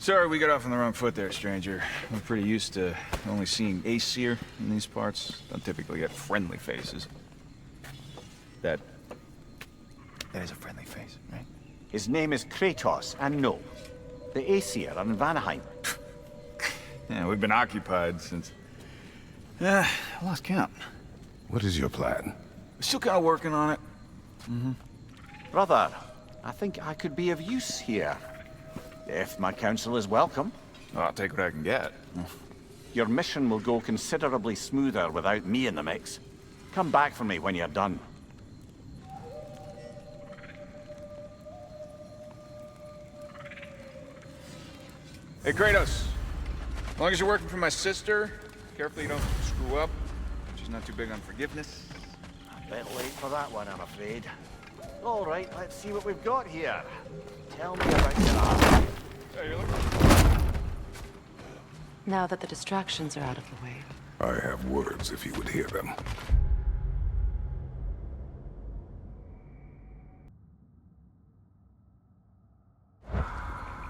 Sorry we got off on the wrong foot there, stranger. We're pretty used to only seeing Aesir in these parts. Don't typically get friendly faces. That is a friendly face, right? His name is Kratos, and no, the Aesir are in Vanaheim. Yeah, we've been occupied since... I lost count. What is your plan? We're still kind of working on it. Brother, I think I could be of use here. If my counsel is welcome. Well, I'll take what I can get. Your mission will go considerably smoother without me in the mix. Come back for me when you're done. Hey, Kratos. As long as you're working for my sister, carefully you don't screw up. She's not too big on forgiveness. A bit late for that one, I'm afraid. All right, let's see what we've got here. Tell me about your arm. Hey, you look... Now that the distractions are out of the way. I have words if you would hear them.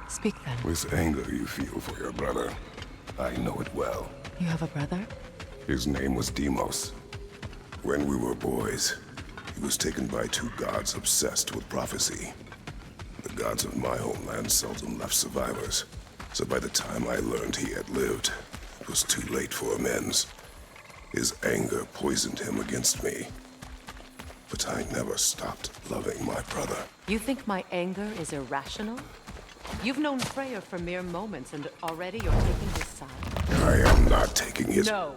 Speak then. This anger you feel for your brother, I know it well. You have a brother? His name was Deimos. When we were boys, he was taken by two gods obsessed with prophecy. The gods of my homeland seldom left survivors, so by the time I learned he had lived, it was too late for amends. His anger poisoned him against me. But I never stopped loving my brother. You think my anger is irrational? You've known Freyr for mere moments, and already you're taking his side. I am not taking his... No.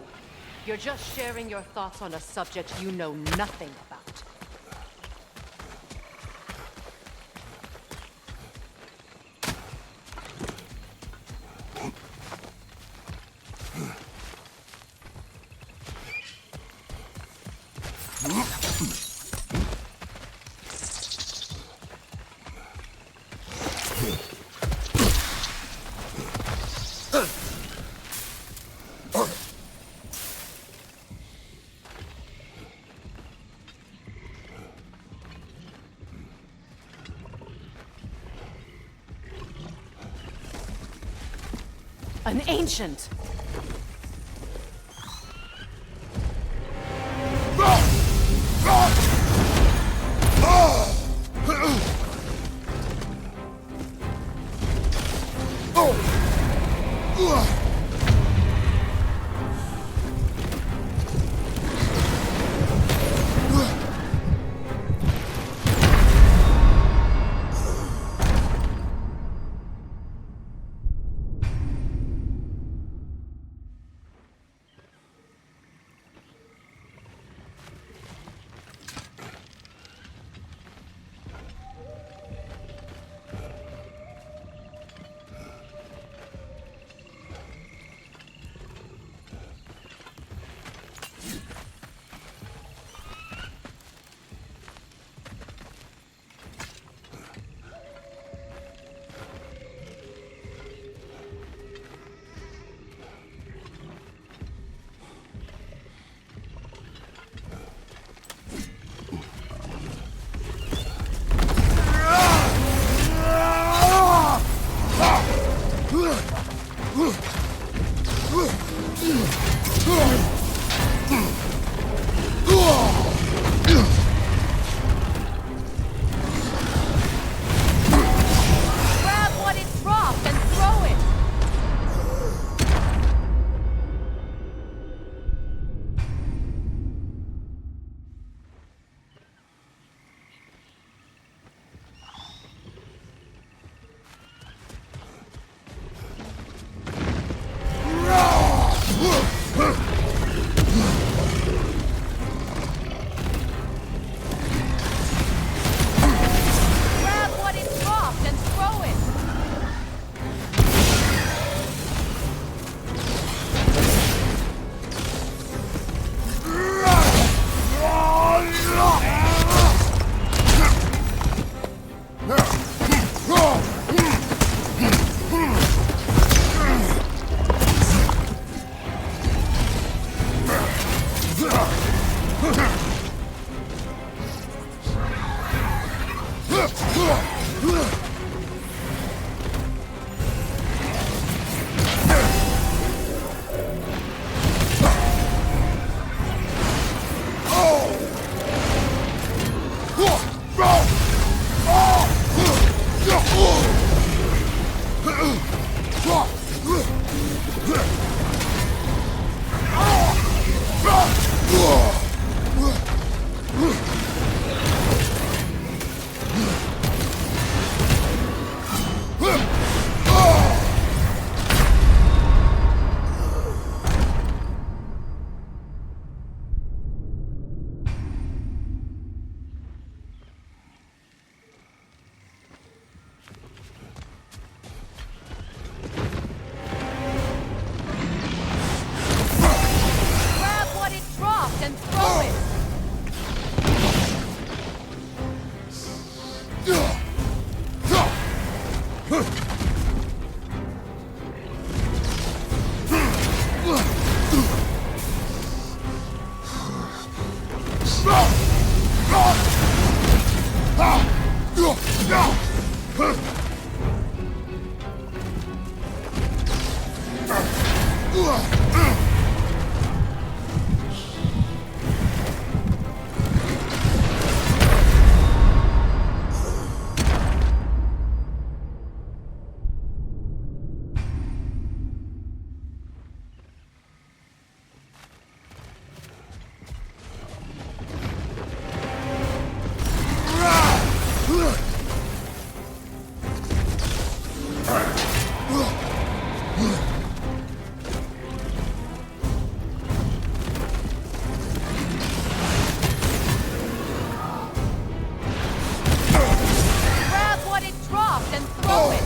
You're just sharing your thoughts on a subject you know nothing about. An ancient! Grab what it dropped and throw it!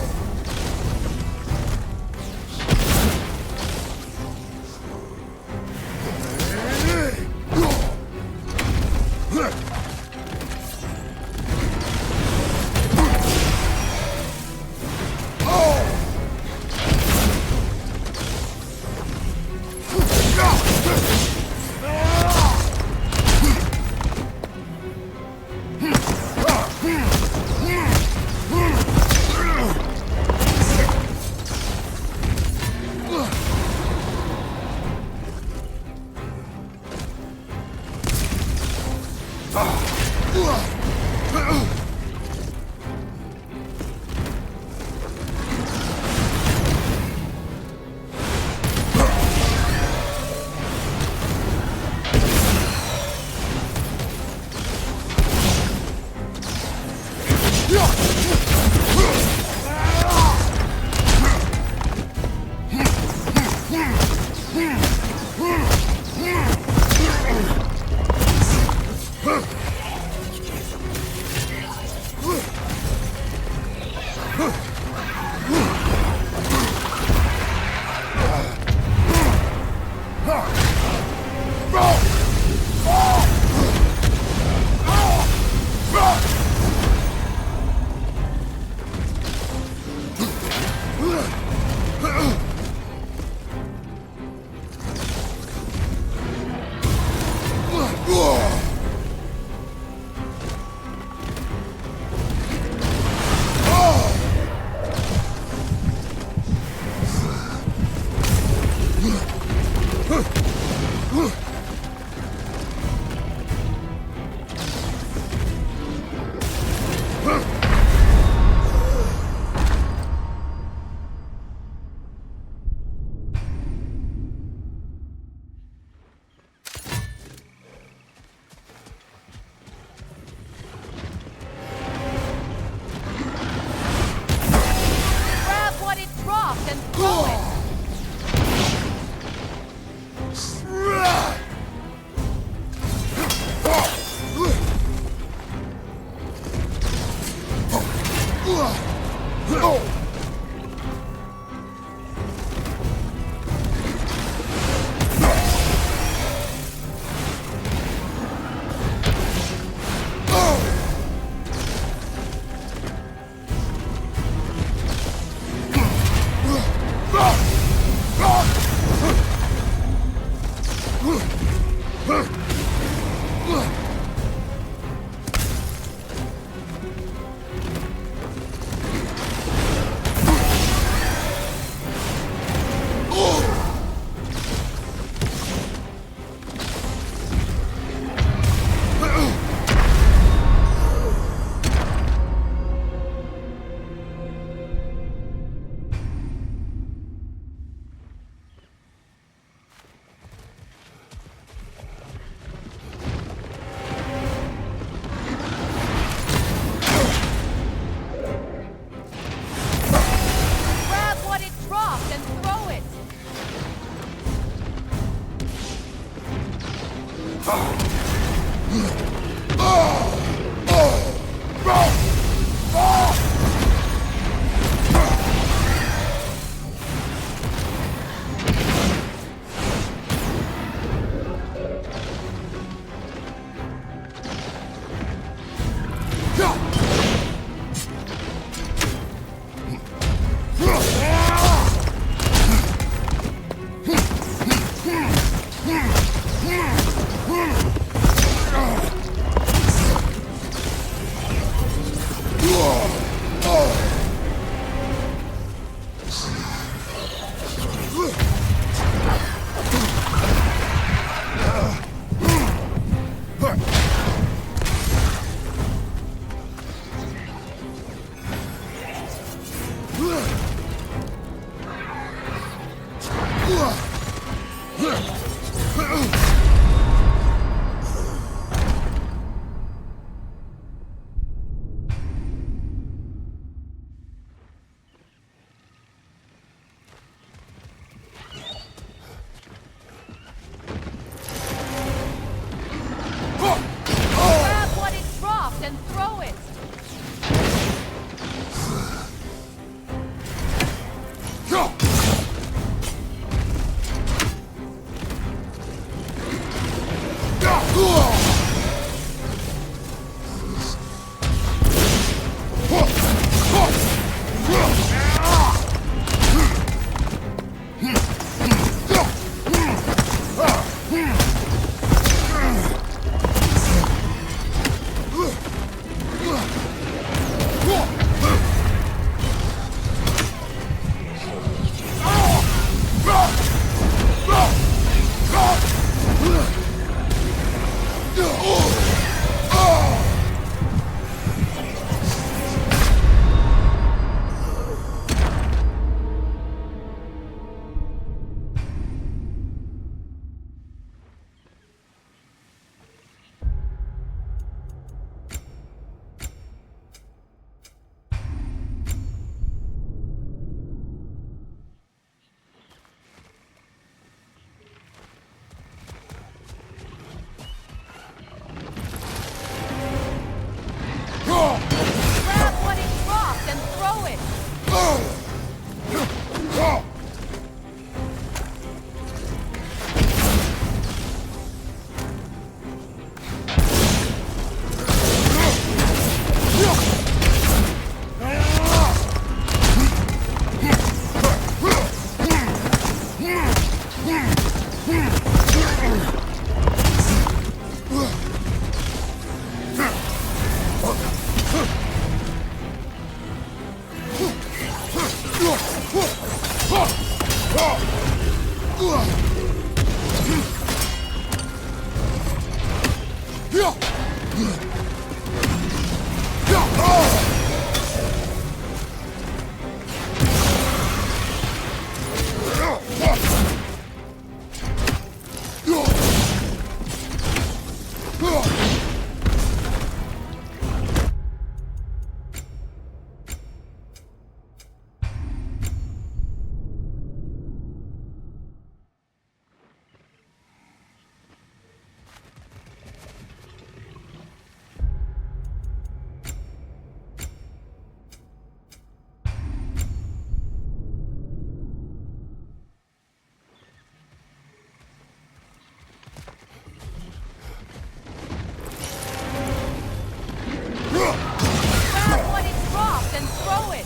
Grab what it dropped and throw it! Ah! Grab what it dropped and throw it! Grab what it dropped and throw it! Grab what it dropped and throw it!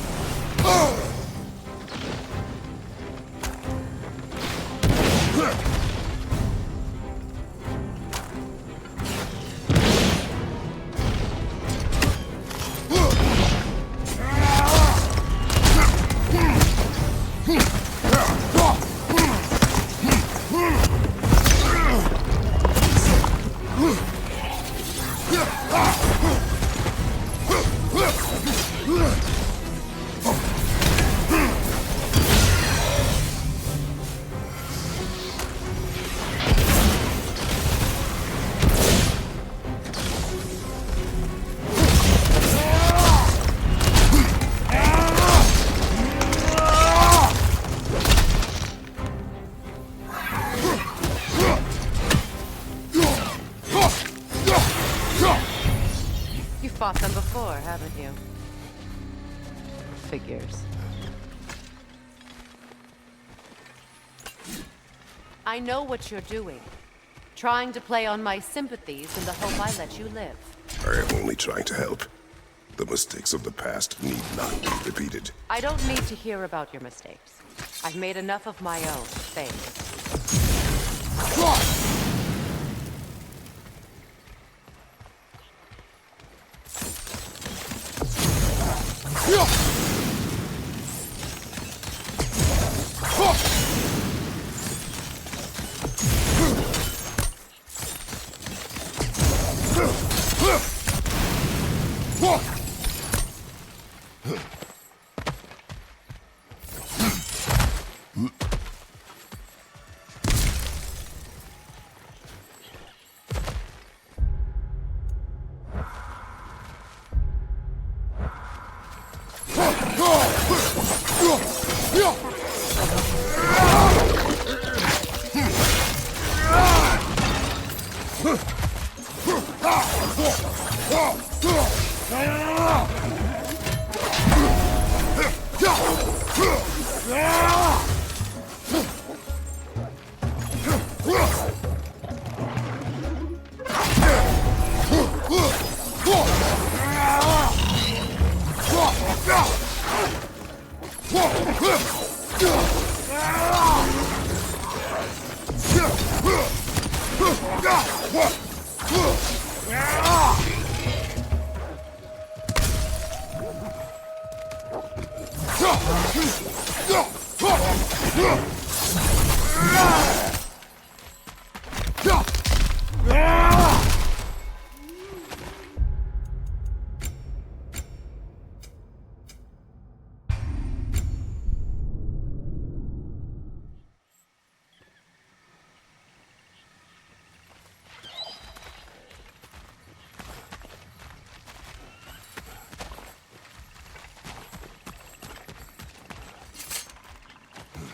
You fought them before, haven't you? Figures. I know what you're doing. Trying to play on my sympathies in the hope I let you live. I am only trying to help. The mistakes of the past need not be repeated. I don't need to hear about your mistakes. I've made enough of my own, thanks.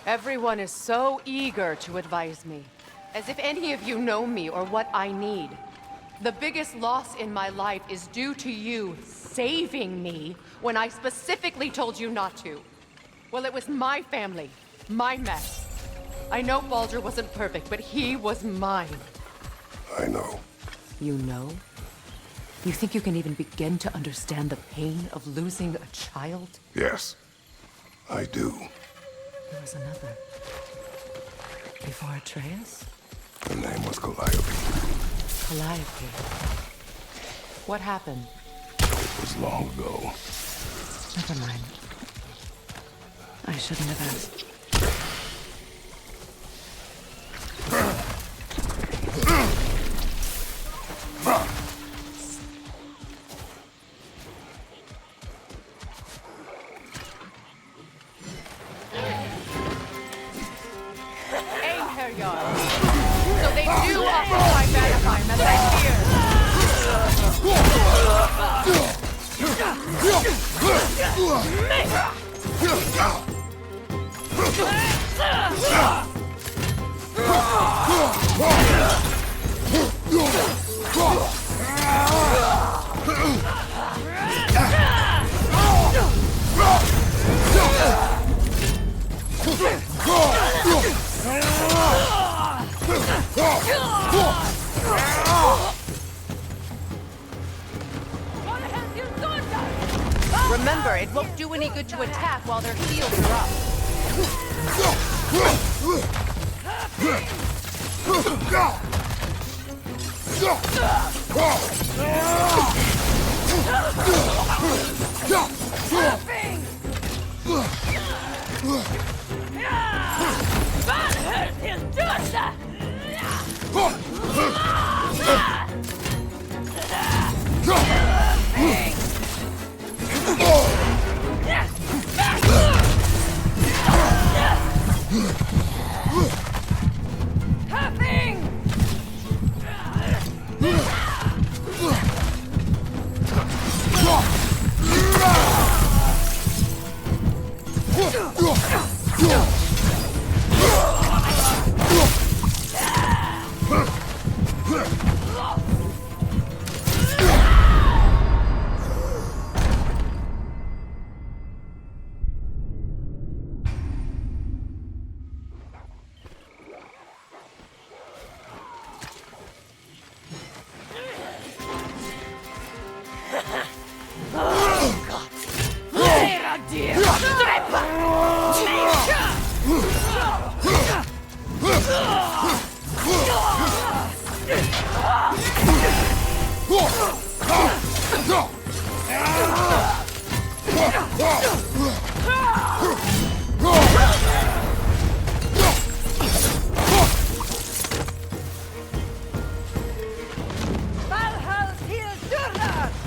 Everyone is so eager to advise me, as if any of you know me or what I need. The biggest loss in my life is due to you saving me when I specifically told you not to. Well, it was my family, my mess. I know Baldur wasn't perfect, but he was mine. I know. You know? You think you can even begin to understand the pain of losing a child? Yes, I do. There was another. Before Atreus? Her name was Calliope. Calliope. What happened? It was long ago. Never mind. I shouldn't have asked. So they do occupy Vanaheim, as I feared. Remember, it won't do any good to attack while their shields are up.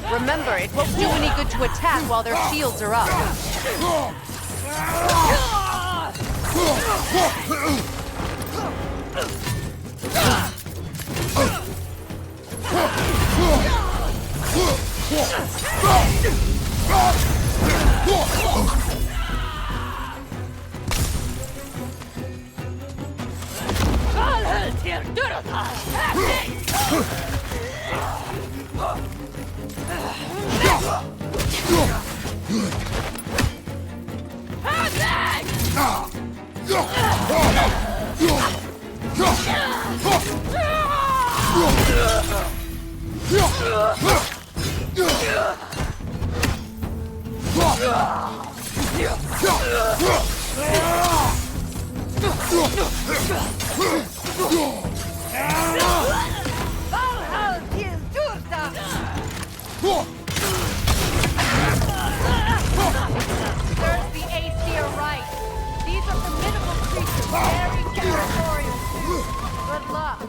Remember, it won't do any good to attack while their shields are up. There's the Aesir right. These are formidable creatures, very territorial. Good luck.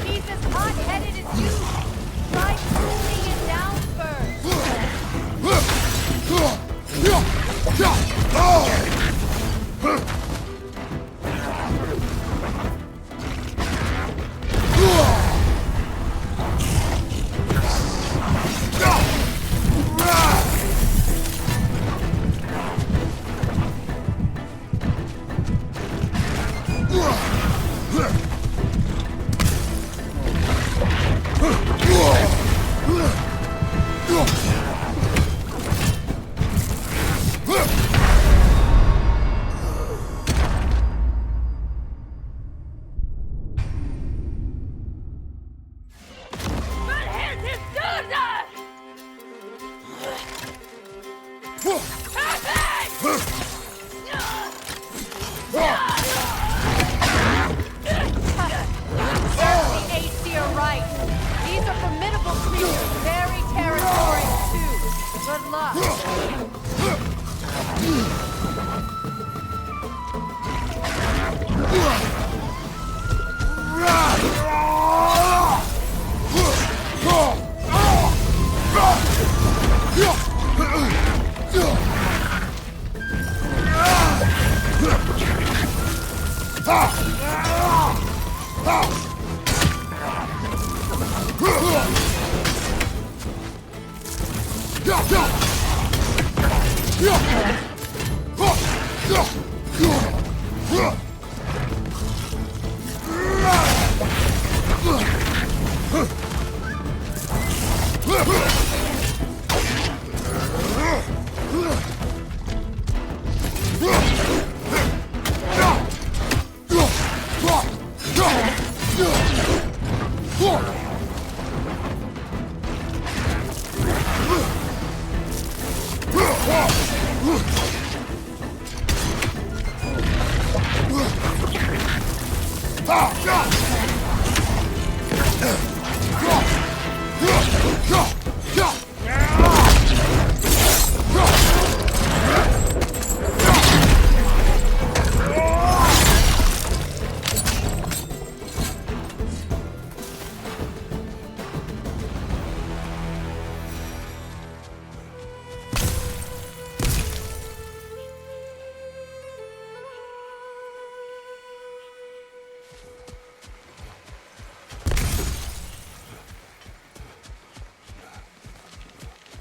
He's as hot-headed as you. Try cooling it down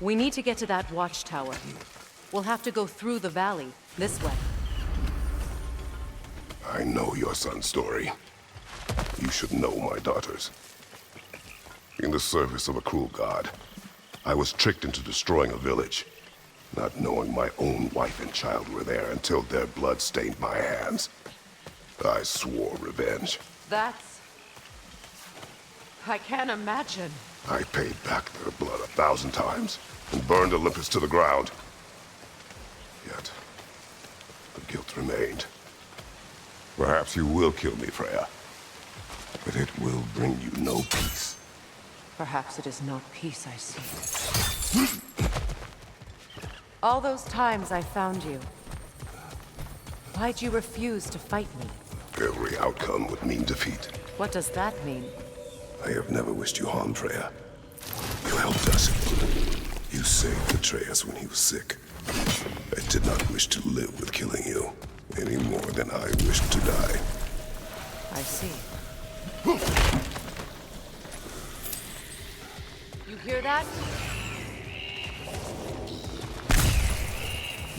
We need to get to that watchtower. We'll have to go through the valley, this way. I know your son's story. You should know my daughter's. In the service of a cruel god, I was tricked into destroying a village, not knowing my own wife and child were there until their blood stained my hands. I swore revenge. That's... I can't imagine. I paid back their blood 1,000 times and burned Olympus to the ground. Yet, the guilt remained. Perhaps you will kill me, Freya, but it will bring you no peace. Perhaps it is not peace I seek. All those times I found you, Why'd you refuse to fight me? Every outcome would mean defeat. What does that mean? I have never wished you harm, Freya. You helped us. You saved Atreus when he was sick. I did not wish to live with killing you, any more than I wished to die. I see. You hear that?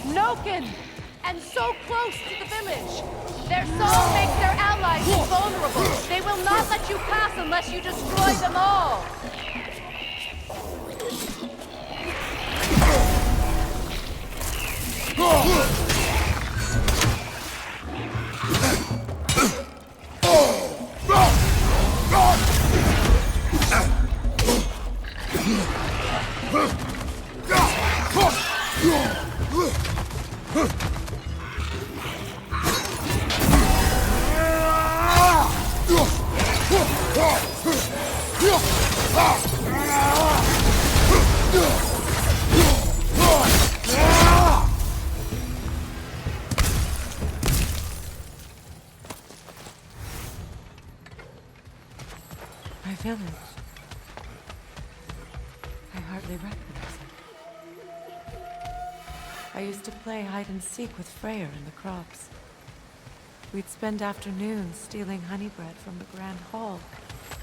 Noken! And so close to the village! Their soul makes their allies invulnerable! They will not let you pass unless you destroy them all! My village. I hardly recognize it. I used to play hide and seek with Freyr in the crops. We'd spend afternoons stealing honey bread from the Grand Hall.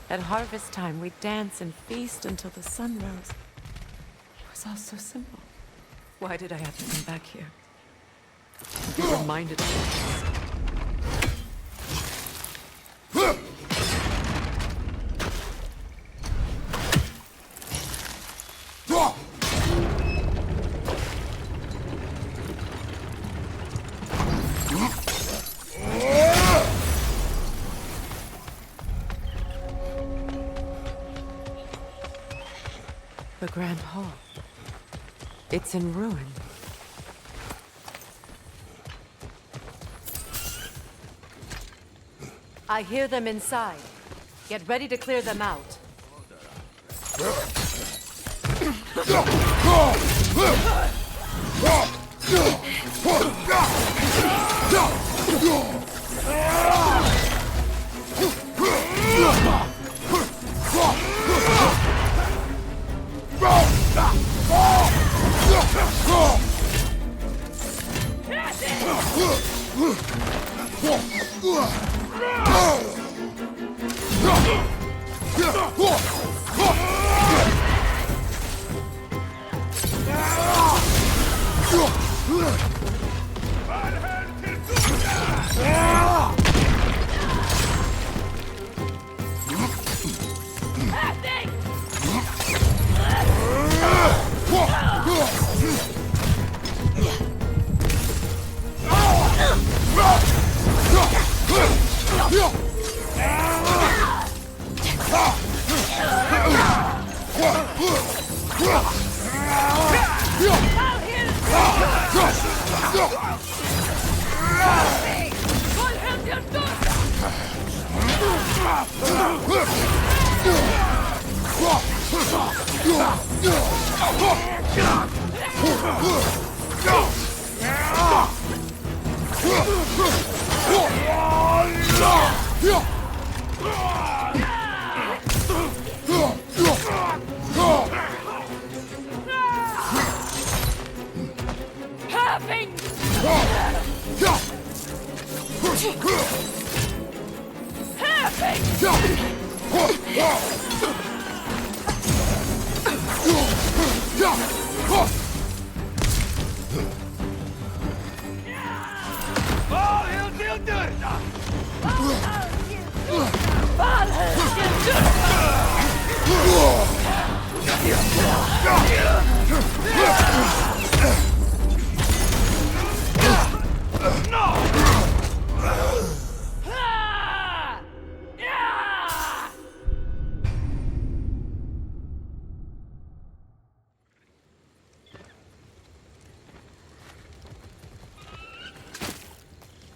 At harvest time, we'd dance and feast until the sun rose. It was all so simple. Why did I have to come back here? To be reminded of this. The Grand Hall. It's in ruin. I hear them inside. Get ready to clear them out.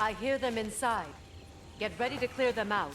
I hear them inside. Get ready to clear them out.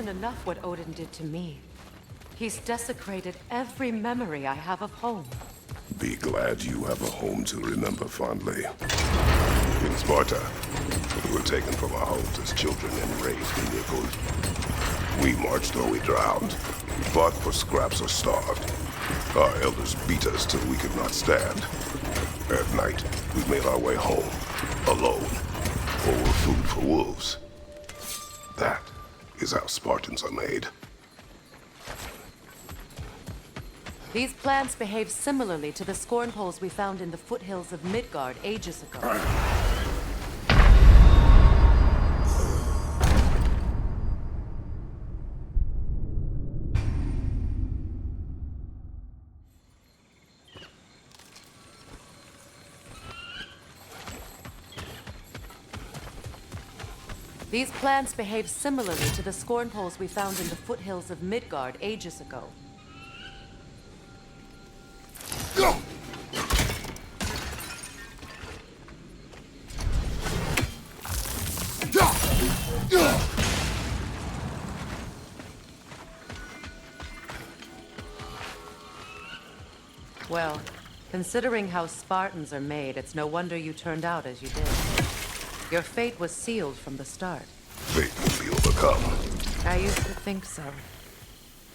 Enough what Odin did to me. He's desecrated every memory I have of home. Be glad you have a home to remember fondly. In Sparta, we were taken from our homes as children and raised in Yakut. We marched or we drowned, fought for scraps or starved. Our elders beat us till we could not stand. At night, we made our way home, alone, or were food for wolves. That is how Spartans are made. These plants behave similarly to the scorn poles we found in the foothills of Midgard ages ago. These plants behave similarly to the scorn poles we found in the foothills of Midgard ages ago. Well, considering how Spartans are made, it's no wonder you turned out as you did. Your fate was sealed from the start. Fate will be overcome. I used to think so.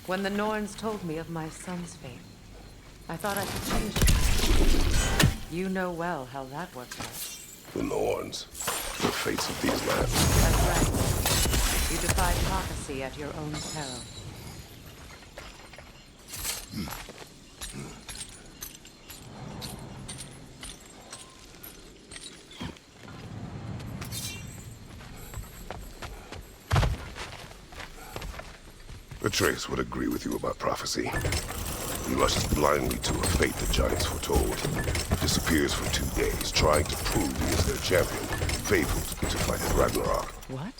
When the Norns told me of my son's fate, I thought I could change it. You know well how that worked out. The Norns, the fates of these lands. That's right. You defied prophecy at your own peril. Atreus would agree with you about prophecy. He rushes blindly to a fate the Giants foretold. Disappears for 2 days, trying to prove he is their champion, fabled to fight at Ragnarok. What?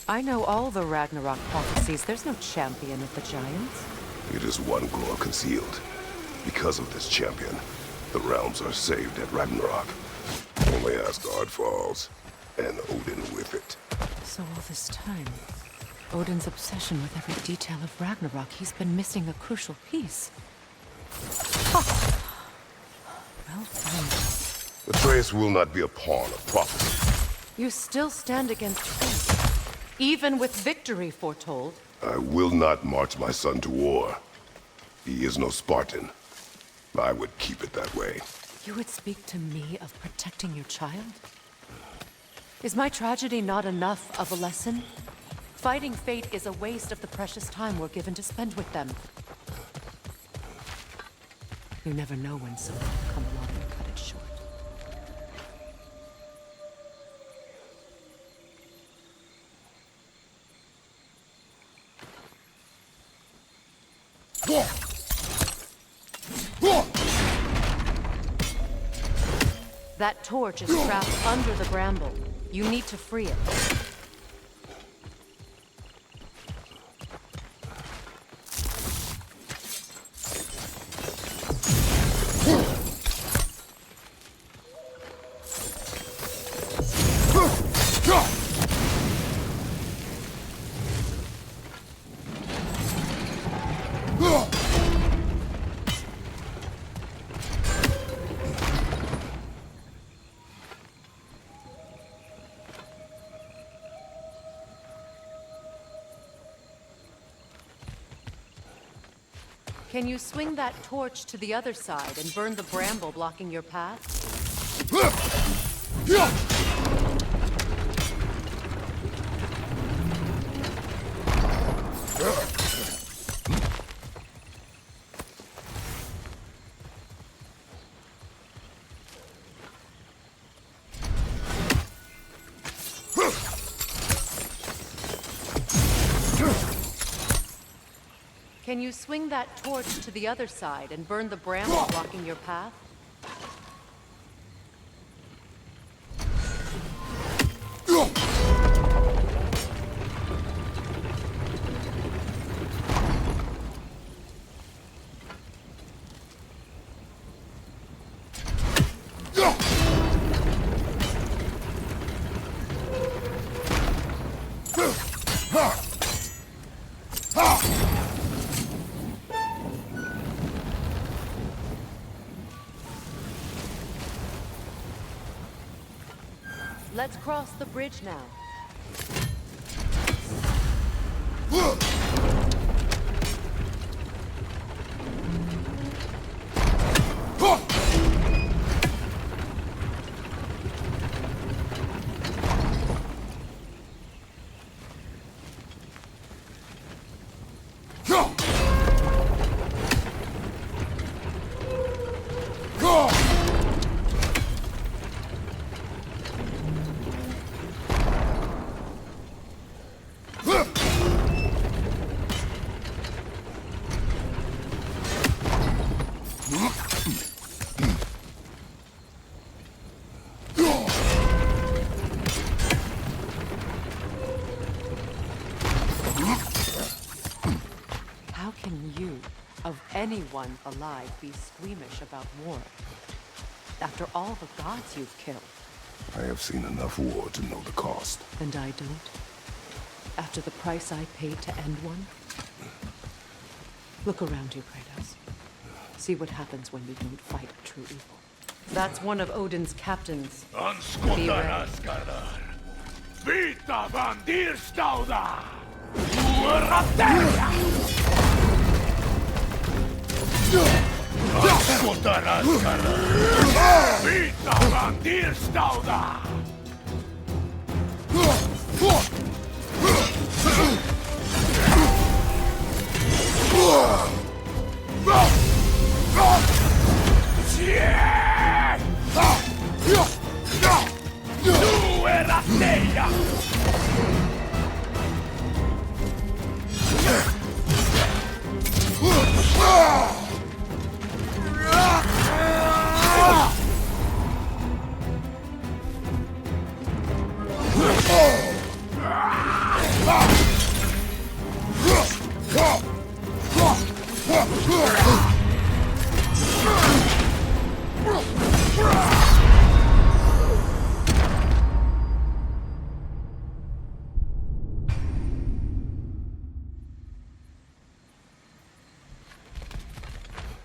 I know all the Ragnarok prophecies. There's no champion of the Giants. It is one glow concealed. Because of this champion, the realms are saved at Ragnarok. Only Asgard falls, and Odin with it. So all this time, Odin's obsession with every detail of Ragnarok, he's been missing a crucial piece. Ha! Well done. Atreus will not be a pawn of prophecy. You still stand against fate, even with victory foretold. I will not march my son to war. He is no Spartan. I would keep it that way. You would speak to me of protecting your child? Is my tragedy not enough of a lesson? Fighting fate is a waste of the precious time we're given to spend with them. You never know when someone will come along and cut it short. That torch is trapped under the bramble. You need to free it. Can you swing that torch to the other side and burn the bramble blocking your path? Can you swing that torch to the other side and burn the bramble blocking your path? Let's cross the bridge now. How can you, of anyone alive, be squeamish about war? After all the gods you've killed. I have seen enough war to know the cost. And I don't? After the price I paid to end one? Look around you, Kratos. See what happens when we don't fight a true evil. That's one of Odin's captains. Be ready. Vita van Dierstauda! Uerateria! Ascoltar Asgard! Vita van Dierstauda! Tu era teia!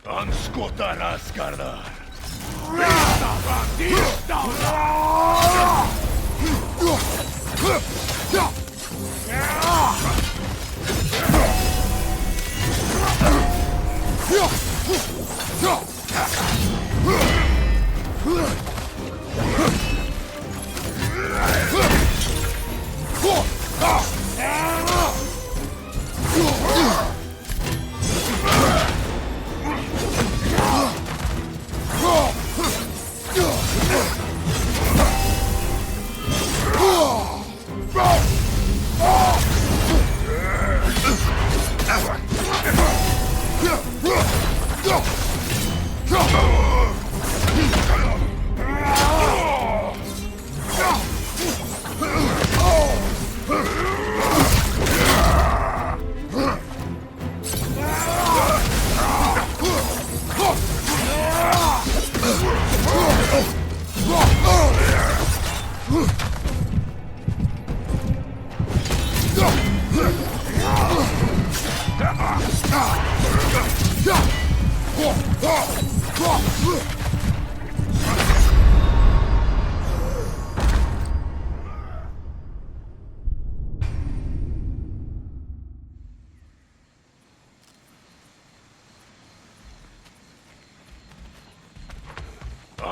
Anskota raskardar! Rita bandistauda!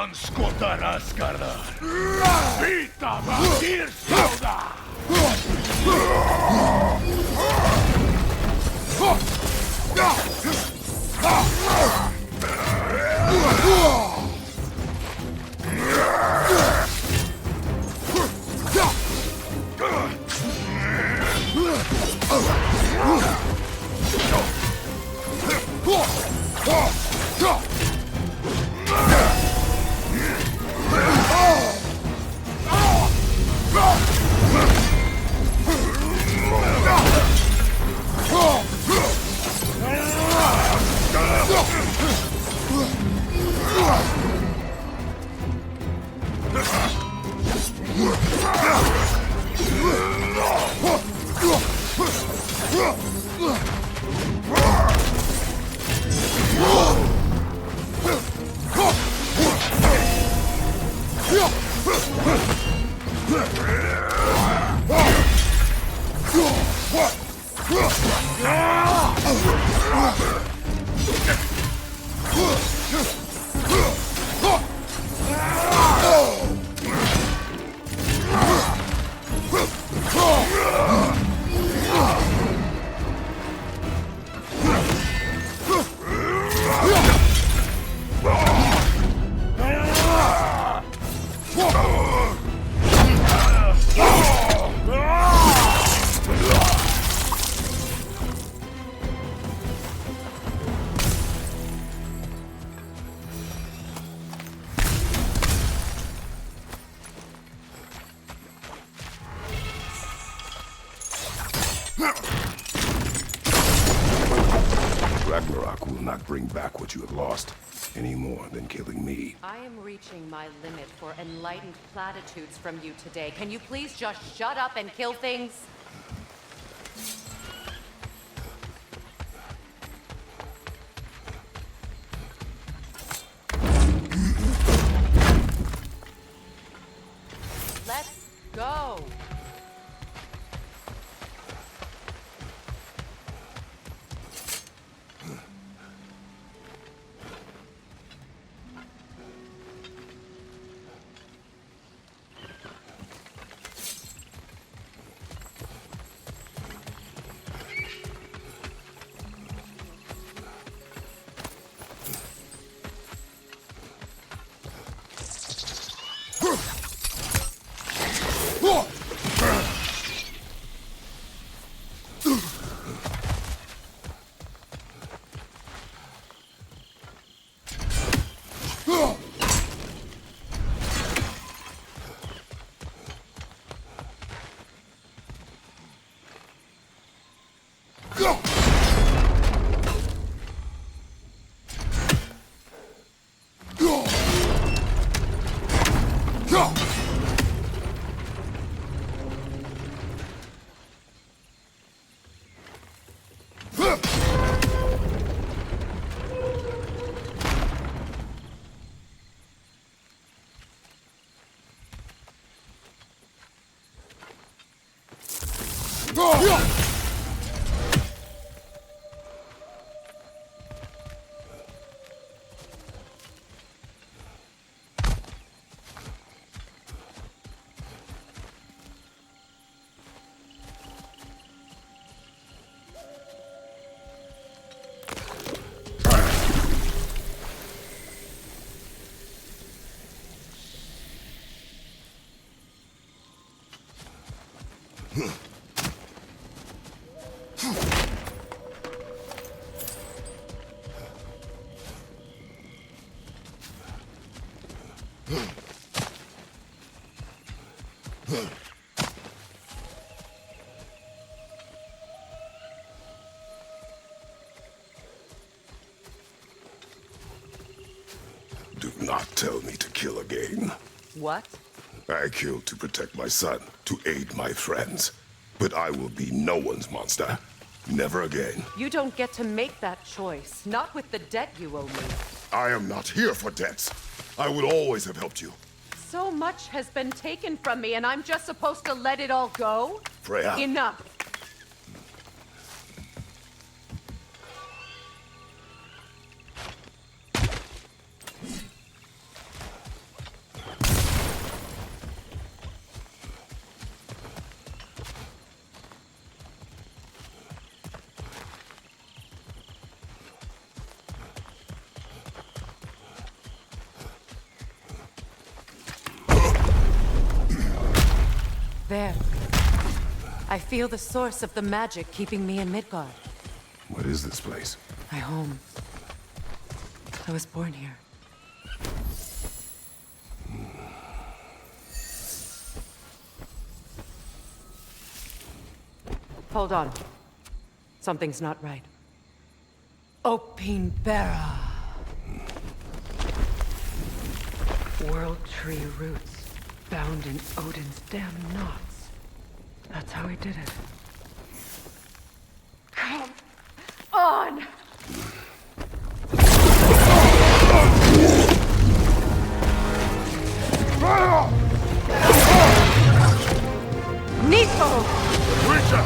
Anskota raskardar! Rita bandistauda! Ragnarok will not bring back what you have lost, any more than killing me. I am reaching my limit for enlightened platitudes from you today. Can you please just shut up and kill things? Let's go! Do not tell me to kill again. What? I killed to protect my son, to aid my friends. But I will be no one's monster. Never again. You don't get to make that choice. Not with the debt you owe me. I am not here for debts. I would always have helped you. So much has been taken from me, and I'm just supposed to let it all go? Freya. Enough. There. I feel the source of the magic keeping me in Midgard. What is this place? My home. I was born here. Hold on. Something's not right. Opinbera. World tree roots. Bound in Odin's damn knots. That's how he did it. Come on! Nico! Creature!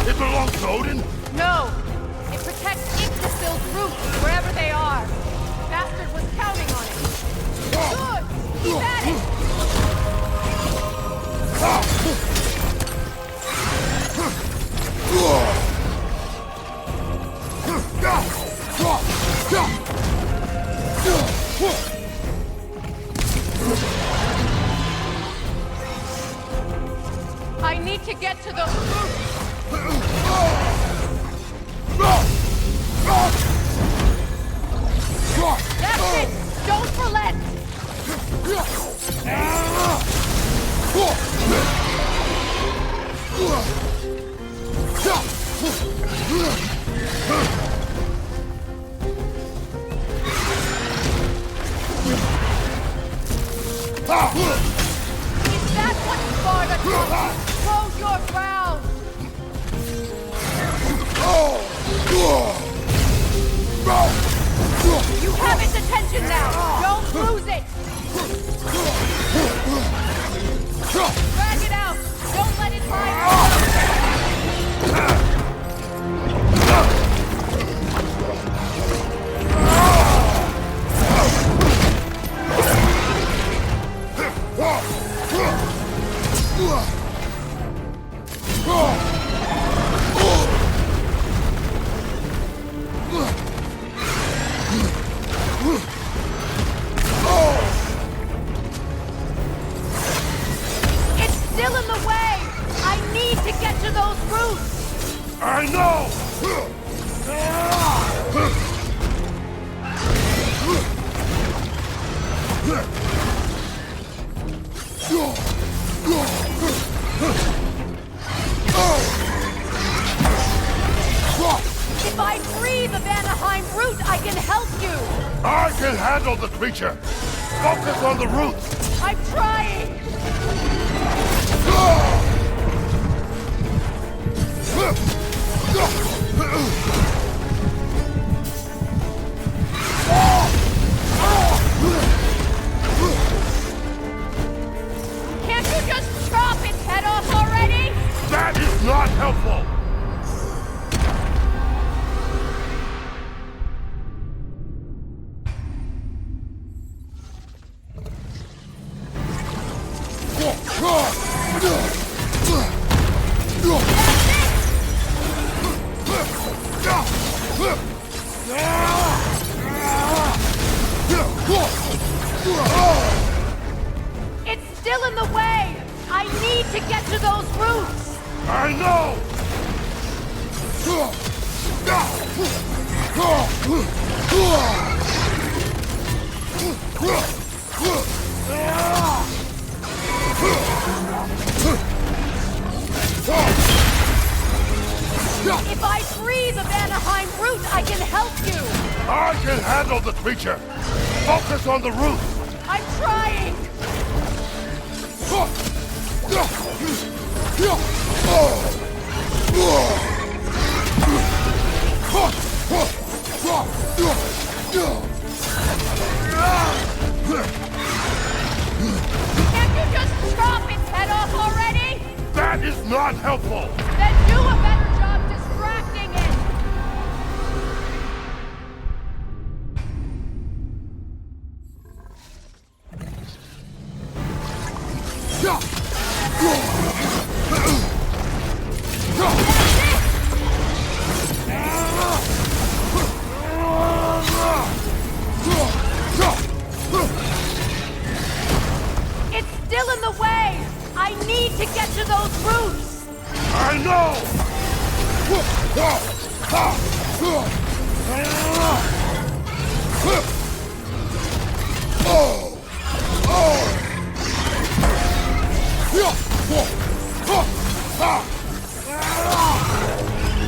It belongs to Odin? No! It protects Yggdrasil's roots, wherever they are. Bastard was counting on it. Good! He's at it! I need to get to the roof. That's it! Don't relent! Is that what Sparta told you? Hold your ground! You have its attention now! Don't lose it! Drag it out! Don't let it lie! It's still in the need to get to those roots! I know! If I free the Vanaheim root, I can help you! I can handle the creature! Focus on the roots! I'm trying! Can't you just chop its head off already? That is not helpful! It's still in the way! I need to get to those roots! I know! If I free the Vanaheim root, I can help you! I can handle the creature! Focus on the roots! I'm trying! Can't you just chop its head off already? That is not helpful! Then do a better job distracting it! It's still in the way! I need to get to those roots! I know!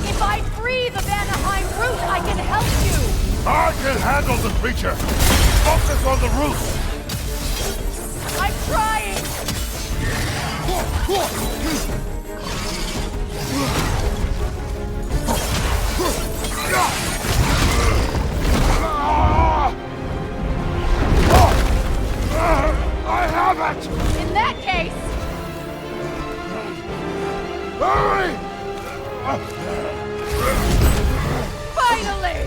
If I free the Vanaheim root, I can help you! I can handle the creature! Focus on the roots! I'm trying! I have it! In that case, Hurry! finally!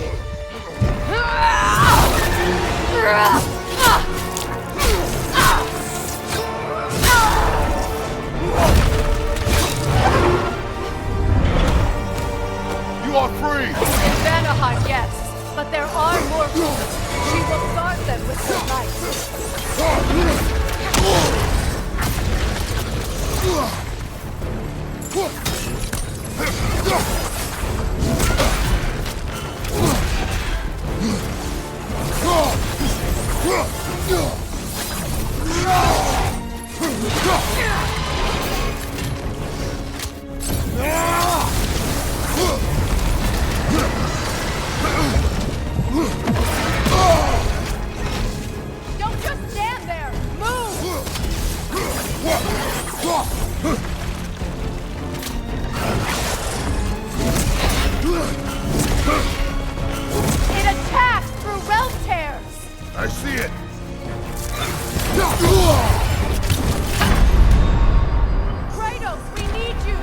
You are free! In Vanaheim, yes. But there are more roots. She will guard them with her life. Don't just stand there! Move! It attacks through realm tears! I see it! Kratos, we need you!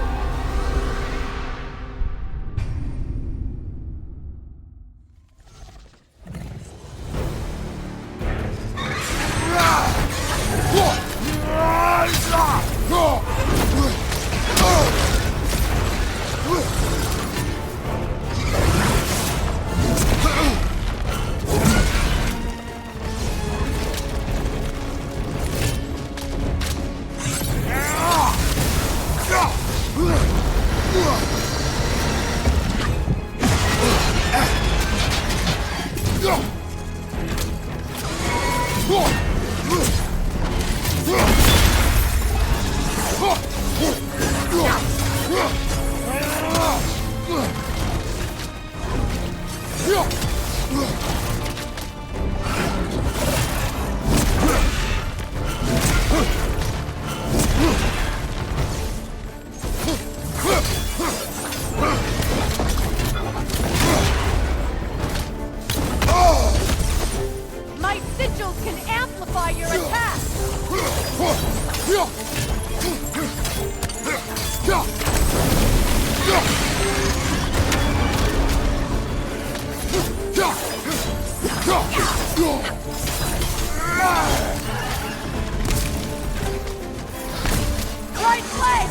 Right leg!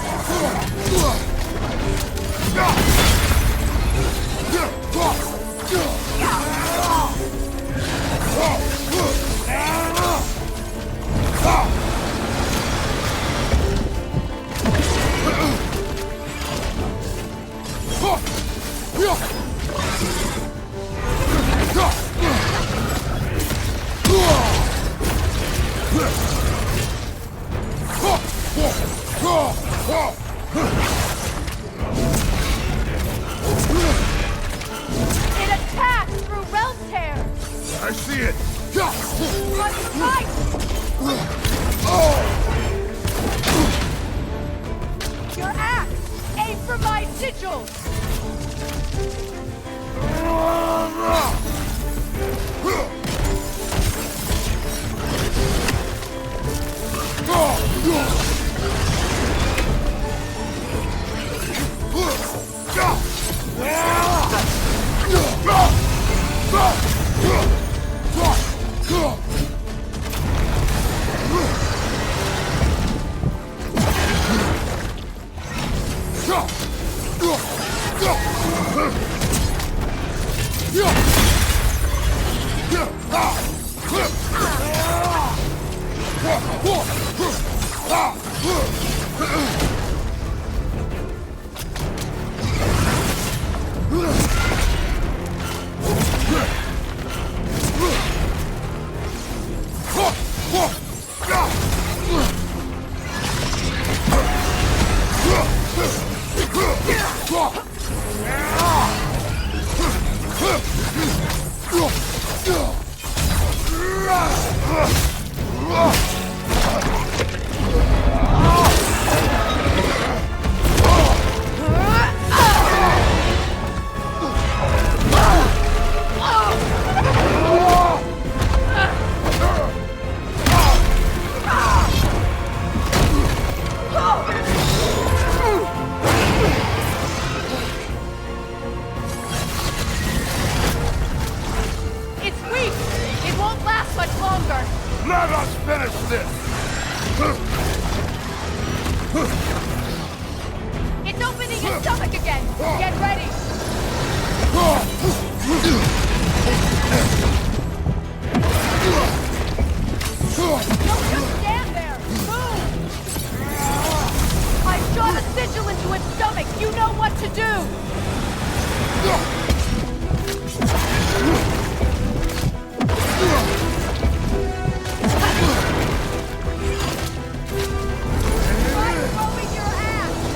It attacks through realm tear! I see it! Run right! Your axe! Aim for my sigils! It's weak! It won't last much longer! Let us finish this! It's opening his stomach again! Get ready! Don't just stand there! Move! I shot a sigil into its stomach! You know what to do! Try throwing your axe!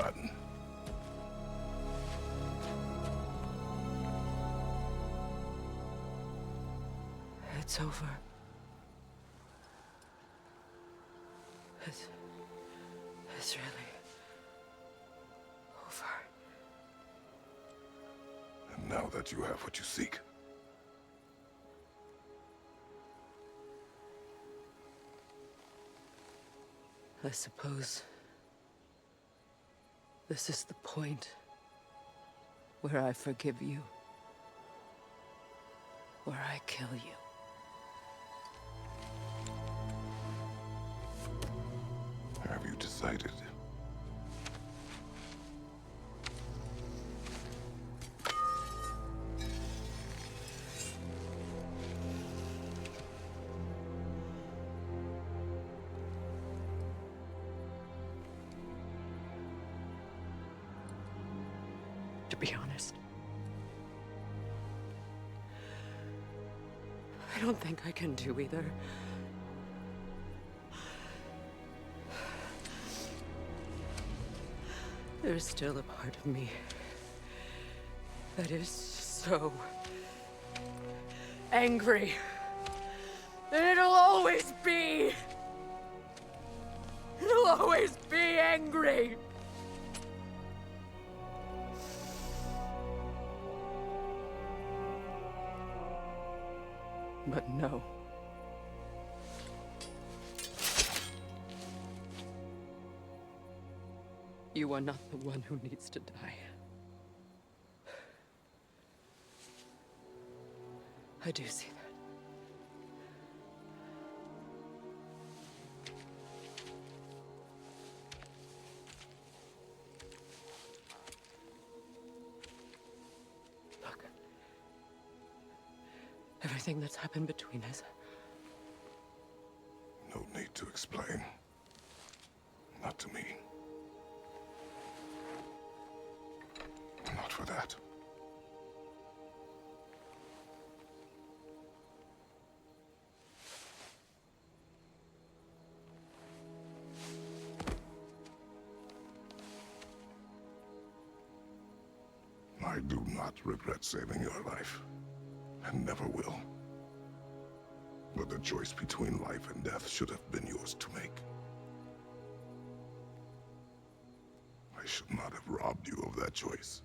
forgotten. It's over. It's really over. And now that you have what you seek, I suppose this is the point where I forgive you, where I kill you. have you decided? To be honest, I don't think I can do either. There's still a part of me that is so angry. And it'll always be. It'll always be angry. But no. You are not the one who needs to die. I do see that. Look. Everything that's happened between us. No need to explain. Not to me. Not for that. I do not regret saving your life, and never will. But the choice between life and death should have been yours to make. I should not have robbed you of that choice.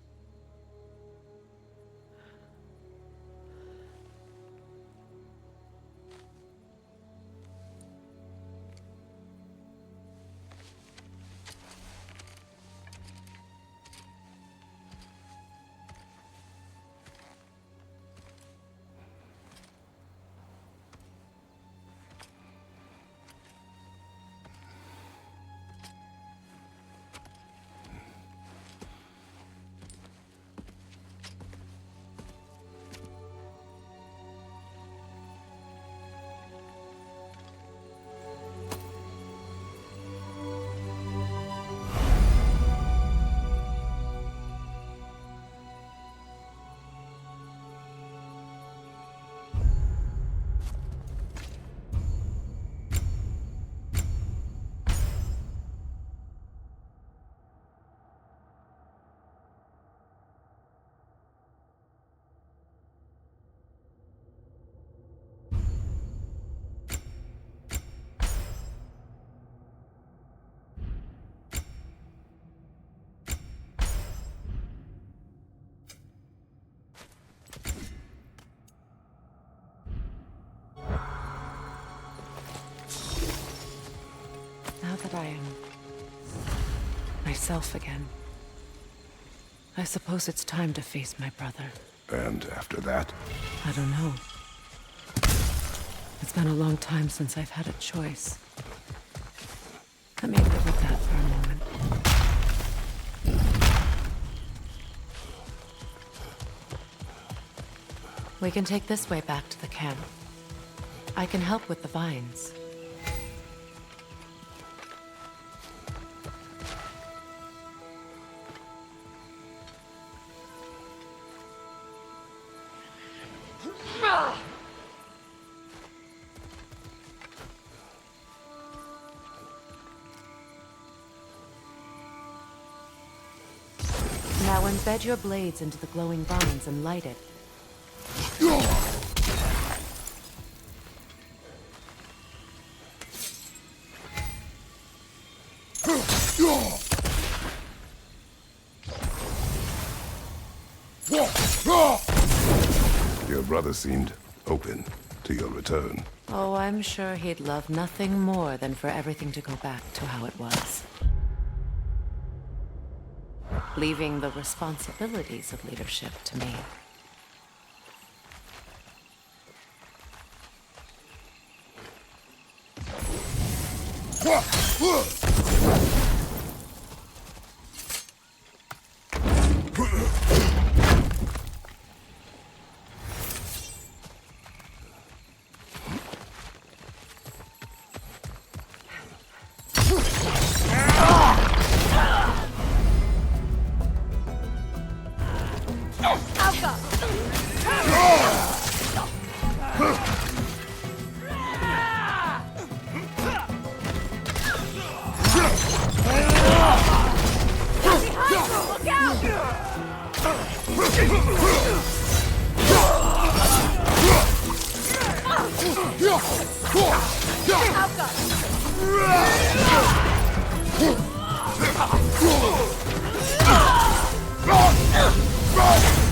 Now that I am myself again, I suppose it's time to face my brother. And after that? I don't know. It's been a long time since I've had a choice. Let me live with that for a moment. We can take this way back to the camp. I can help with the vines. Embed your blades into the glowing vines and light it. Your brother seemed open to your return. Oh, I'm sure he'd love nothing more than for everything to go back to how it was. Leaving the responsibilities of leadership to me.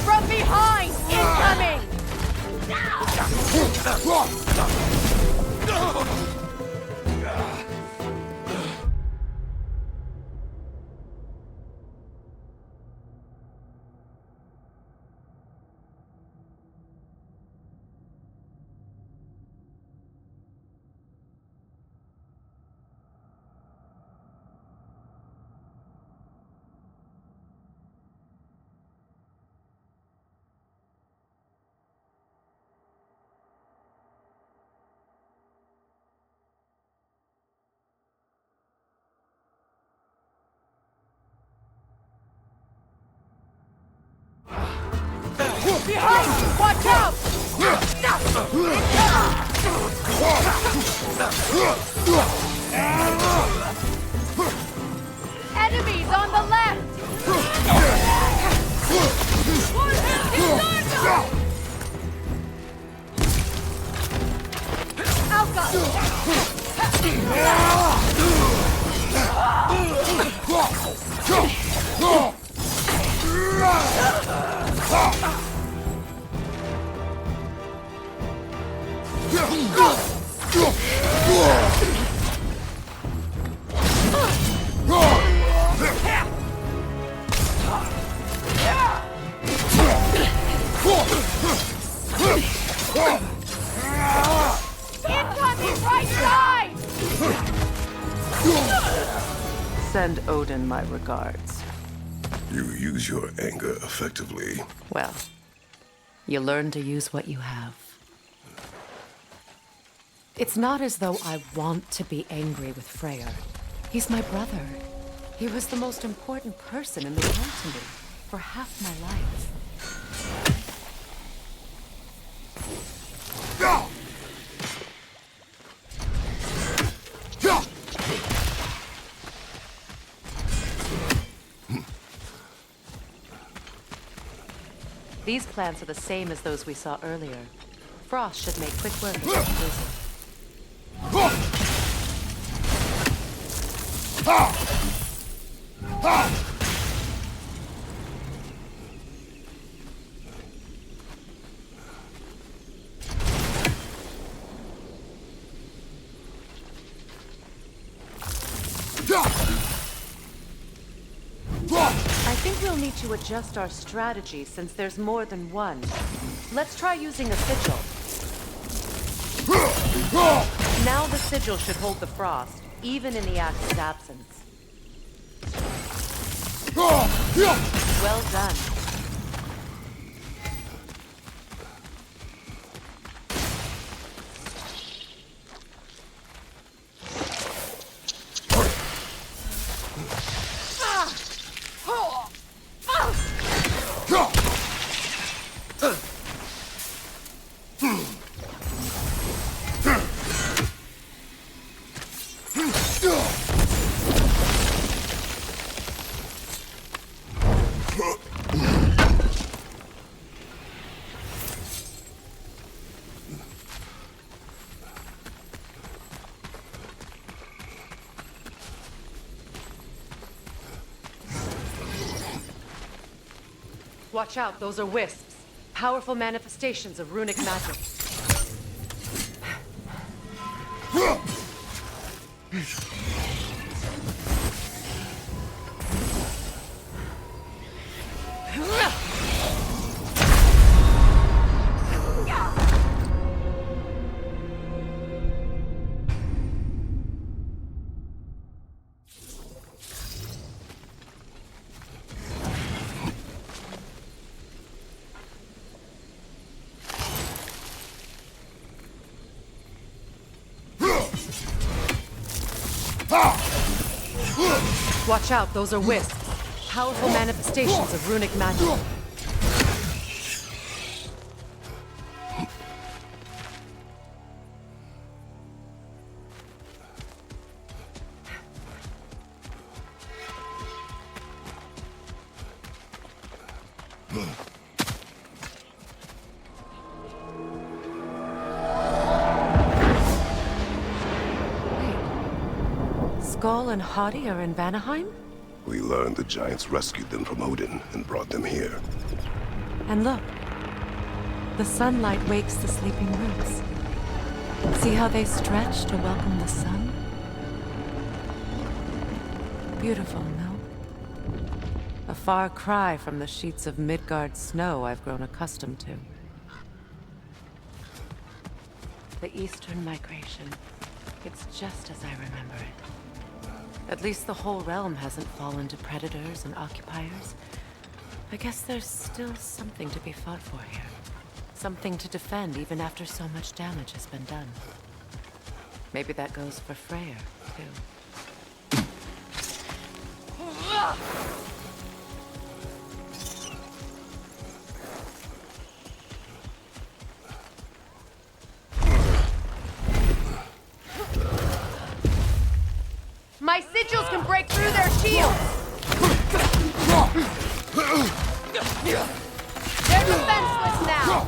From behind! Incoming! Behind! Watch out! Enemies on the left! Incoming right side! Send Odin my regards. You use your anger effectively. Well, you learn to use what you have. It's not as though I want to be angry with Freyr. He's my brother. He was the most important person in the world to me for half my life. These plants are the same as those we saw earlier. Frost should make quick work of this blizzard. I think we'll need to adjust our strategy since there's more than one. Let's try using a sigil. Now the sigil should hold the frost, even in the axe's absence. Well done. Watch out, those are wisps. Powerful manifestations of runic magic. Watch out, those are wisps. Powerful manifestations of runic magic. Skull and Hadi are in Vanaheim? We learned the giants rescued them from Odin and brought them here. And look, the sunlight wakes the sleeping roots. See how they stretch to welcome the sun? Beautiful, no? A far cry from the sheets of Midgard snow I've grown accustomed to. The Eastern Migration. It's just as I remember it. At least the whole realm hasn't fallen to predators and occupiers. I guess there's still something to be fought for here. Something to defend even after so much damage has been done. Maybe that goes for Freyr, too. My sigils can break through their shields! They're defenseless now!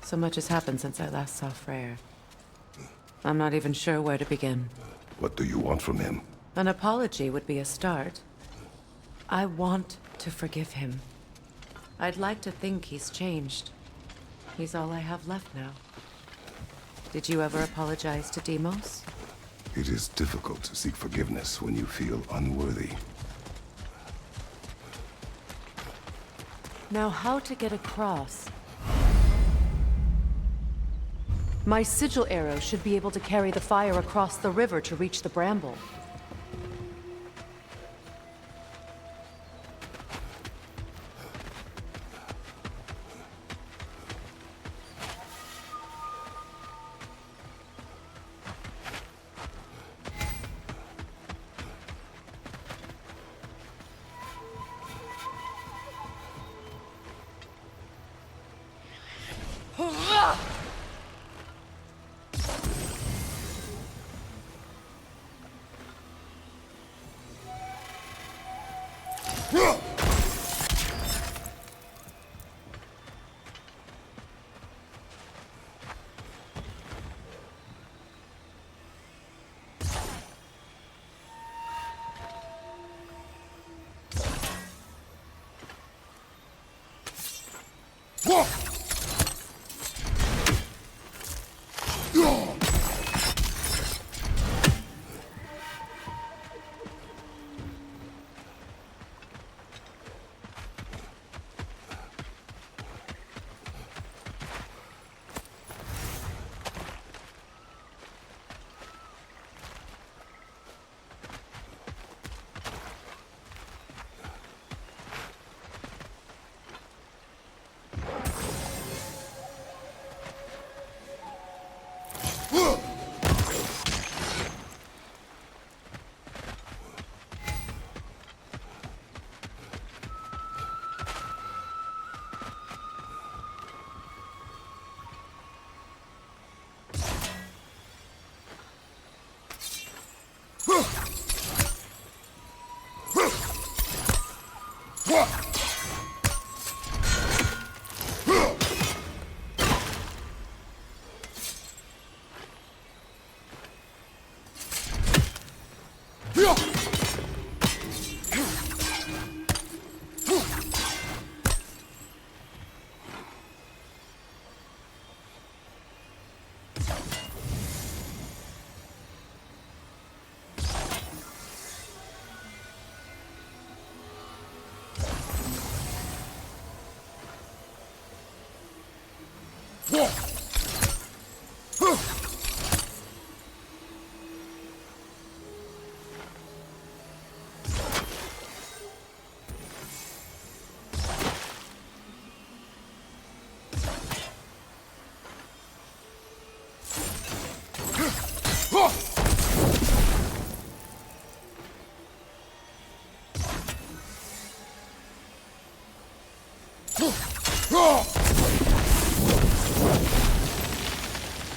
So much has happened since I last saw Freyr. I'm not even sure where to begin. What do you want from him? An apology would be a start. I want to forgive him. I'd like to think he's changed. He's all I have left now. Did you ever apologize to Deimos? It is difficult to seek forgiveness when you feel unworthy. Now, how to get across? My sigil arrow should be able to carry the fire across the river to reach the bramble.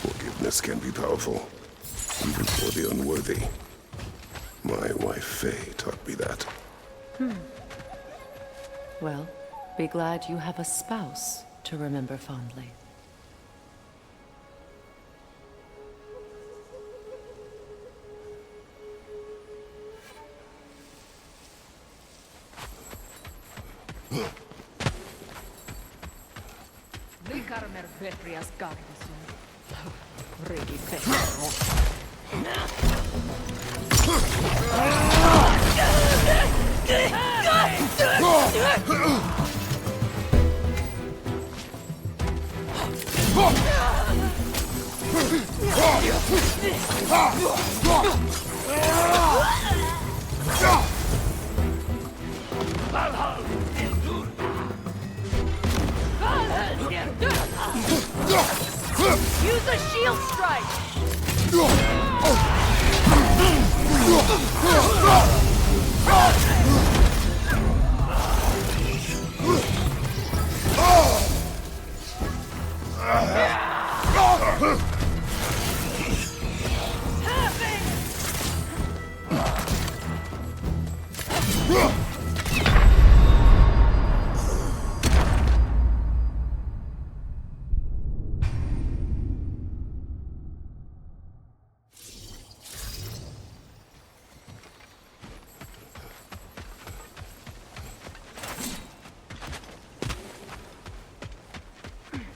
Forgiveness can be powerful, even for the unworthy. My wife Faye taught me that. Well, be glad you have a spouse to remember fondly. Vikarmer Vetrias Garnison. Regi Use a shield strike!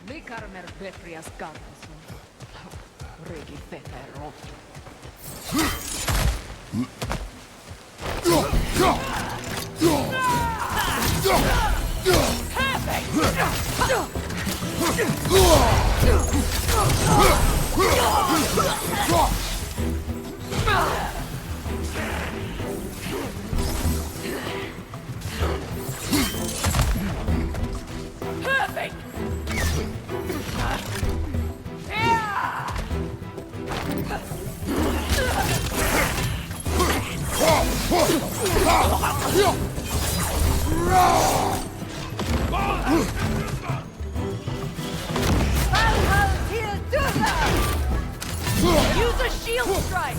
Vikarmer Vetrias Garnison. Regi Vetero. Use a shield strike!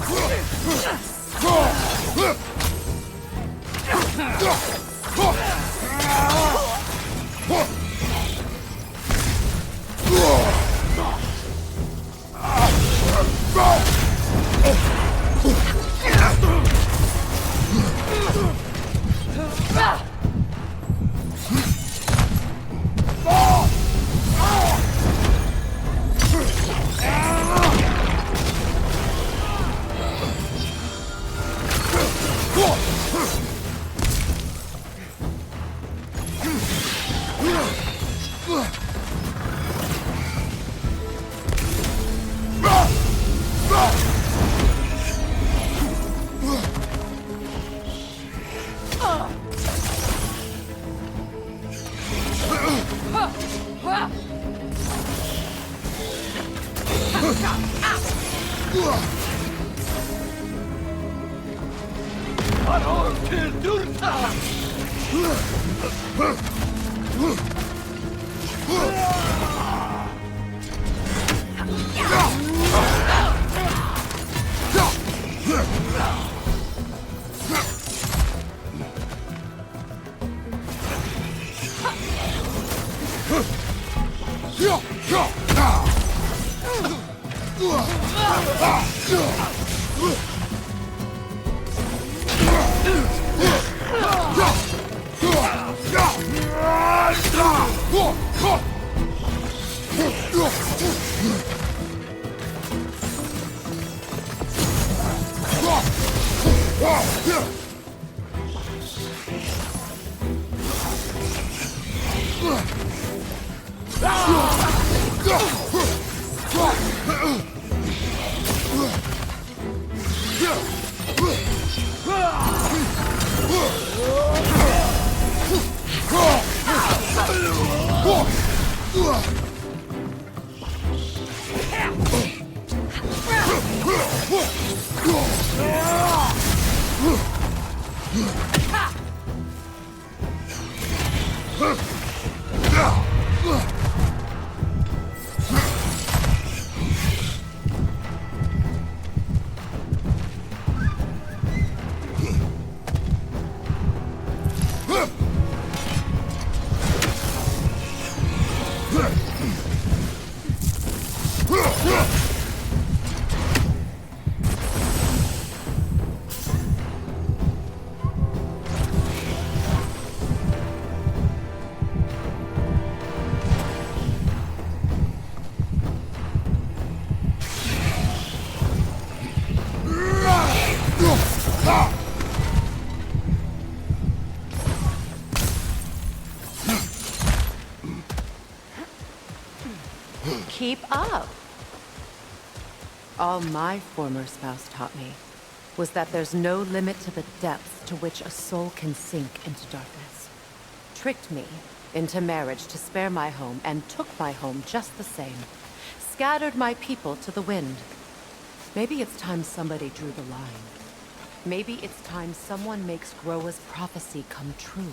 Keep up. All my former spouse taught me was that there's no limit to the depths to which a soul can sink into darkness. Tricked me into marriage to spare my home and took my home just the same. Scattered my people to the wind. Maybe it's time somebody drew the line. Maybe it's time someone makes Groa's prophecy come true.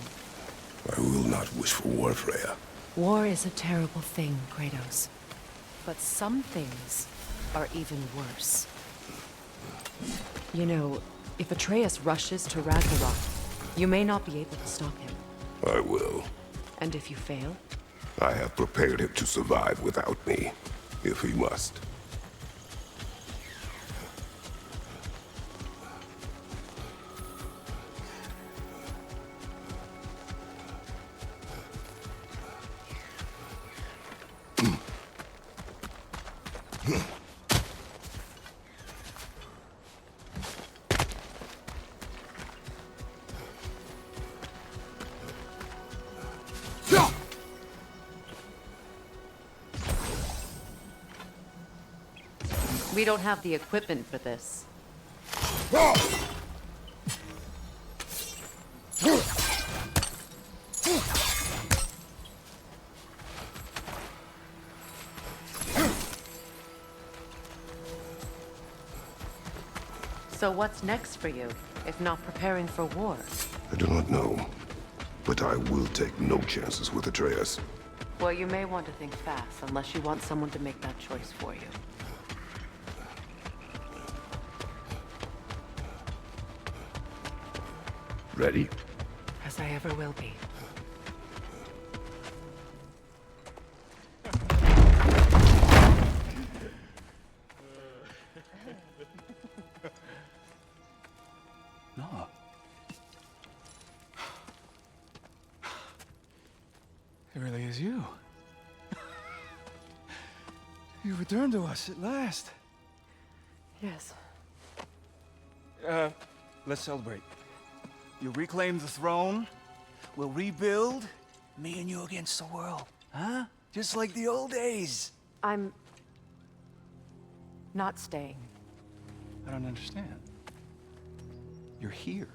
I will not wish for war, Freya. War is a terrible thing, Kratos. But some things are even worse. You know, if Atreus rushes to Ragnarok, you may not be able to stop him. I will. And if you fail? I have prepared him to survive without me, if he must. We don't have the equipment for this. So what's next for you, if not preparing for war? I do not know, but I will take no chances with Atreus. Well, you may want to think fast, unless you want someone to make that choice for you. Ready? As I ever will be. No. It really is you. You returned to us at last. Yes. Let's celebrate. You reclaim the throne, we'll rebuild, me and you against the world. Huh? Just like the old days. I'm... not staying. I don't understand. You're here.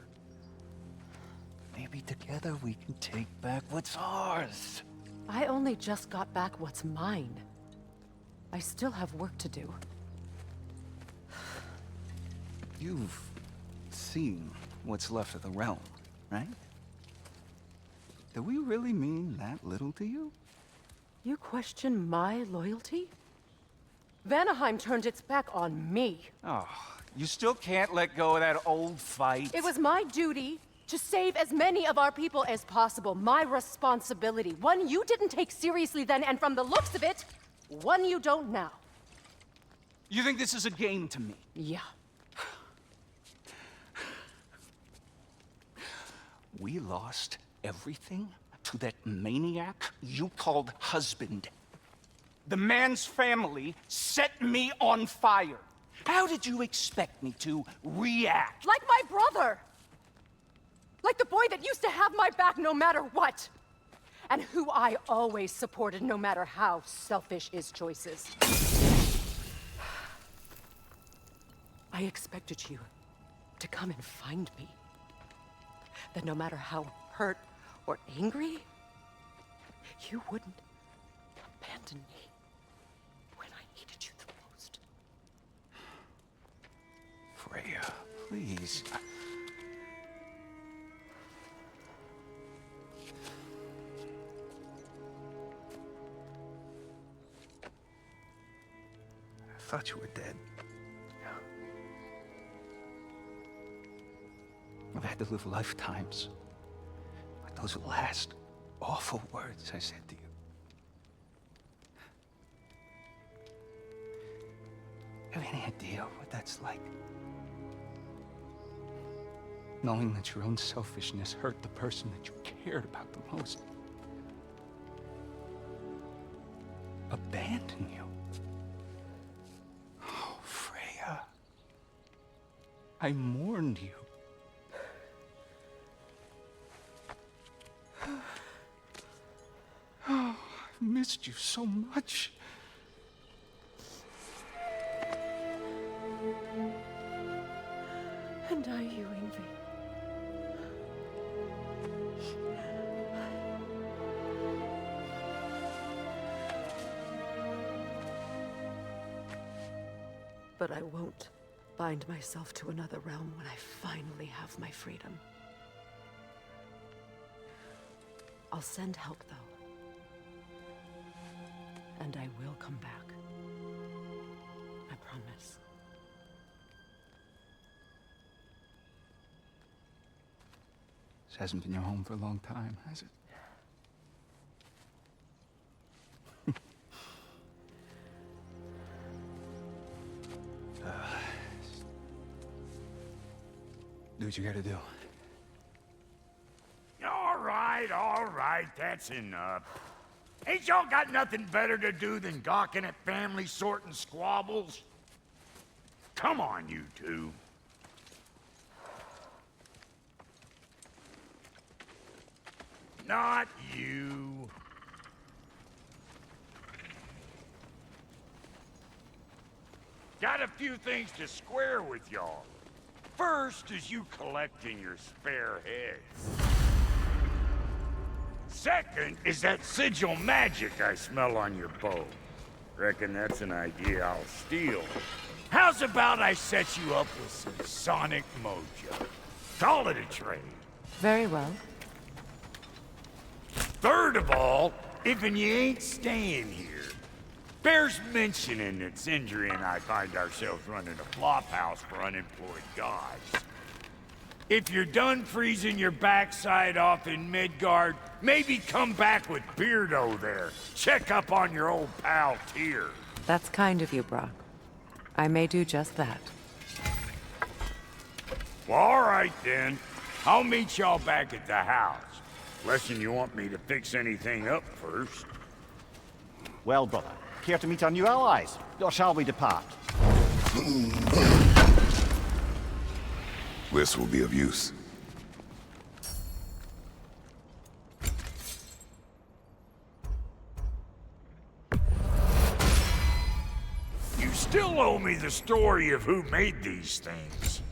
Maybe together we can take back what's ours. I only just got back what's mine. I still have work to do. You've seen what's left of the realm, right? Do we really mean that little to you? You question my loyalty? Vanaheim turned its back on me. Oh, you still can't let go of that old fight? It was my duty to save as many of our people as possible. My responsibility. One you didn't take seriously then, and from the looks of it, one you don't now. You think this is a game to me? Yeah. We lost everything to that maniac you called husband. The man's family set me on fire. How did you expect me to react? Like my brother! Like the boy that used to have my back no matter what! And who I always supported no matter how selfish his choices. I expected you to come and find me. That no matter how hurt or angry, you wouldn't abandon me when I needed you the most. Freya, please. I thought you were dead. I've had to live lifetimes with those last awful words I said to you. Have any idea what that's like? Knowing that your own selfishness hurt the person that you cared about the most. Abandon you. Oh, Freya. I mourned you. Oh, I've missed you so much. And I you, Ingvi. But I won't bind myself to another realm when I finally have my freedom. I'll send help, though. And I will come back. I promise. This hasn't been your home for a long time, has it? Do what you gotta do. All right, that's enough. Ain't y'all got nothing better to do than gawking at family sorting squabbles? Come on, you two. Not you. Got a few things to square with y'all. First is you collecting your spare heads. Second is that sigil magic I smell on your bow. Reckon that's an idea I'll steal. How's about I set you up with some sonic mojo? Call it a trade. Very well. Third of all, if you ain't staying here, bears mentioning that Sindri and I find ourselves running a flop house for unemployed guys. If you're done freezing your backside off in Midgard, maybe come back with Beardo there. Check up on your old pal Tyr. That's kind of you, Brock. I may do just that. Well, all right then. I'll meet y'all back at the house. Lesson you want me to fix anything up first. Well, brother, care to meet our new allies? Or shall we depart? This will be of use. You still owe me the story of who made these things.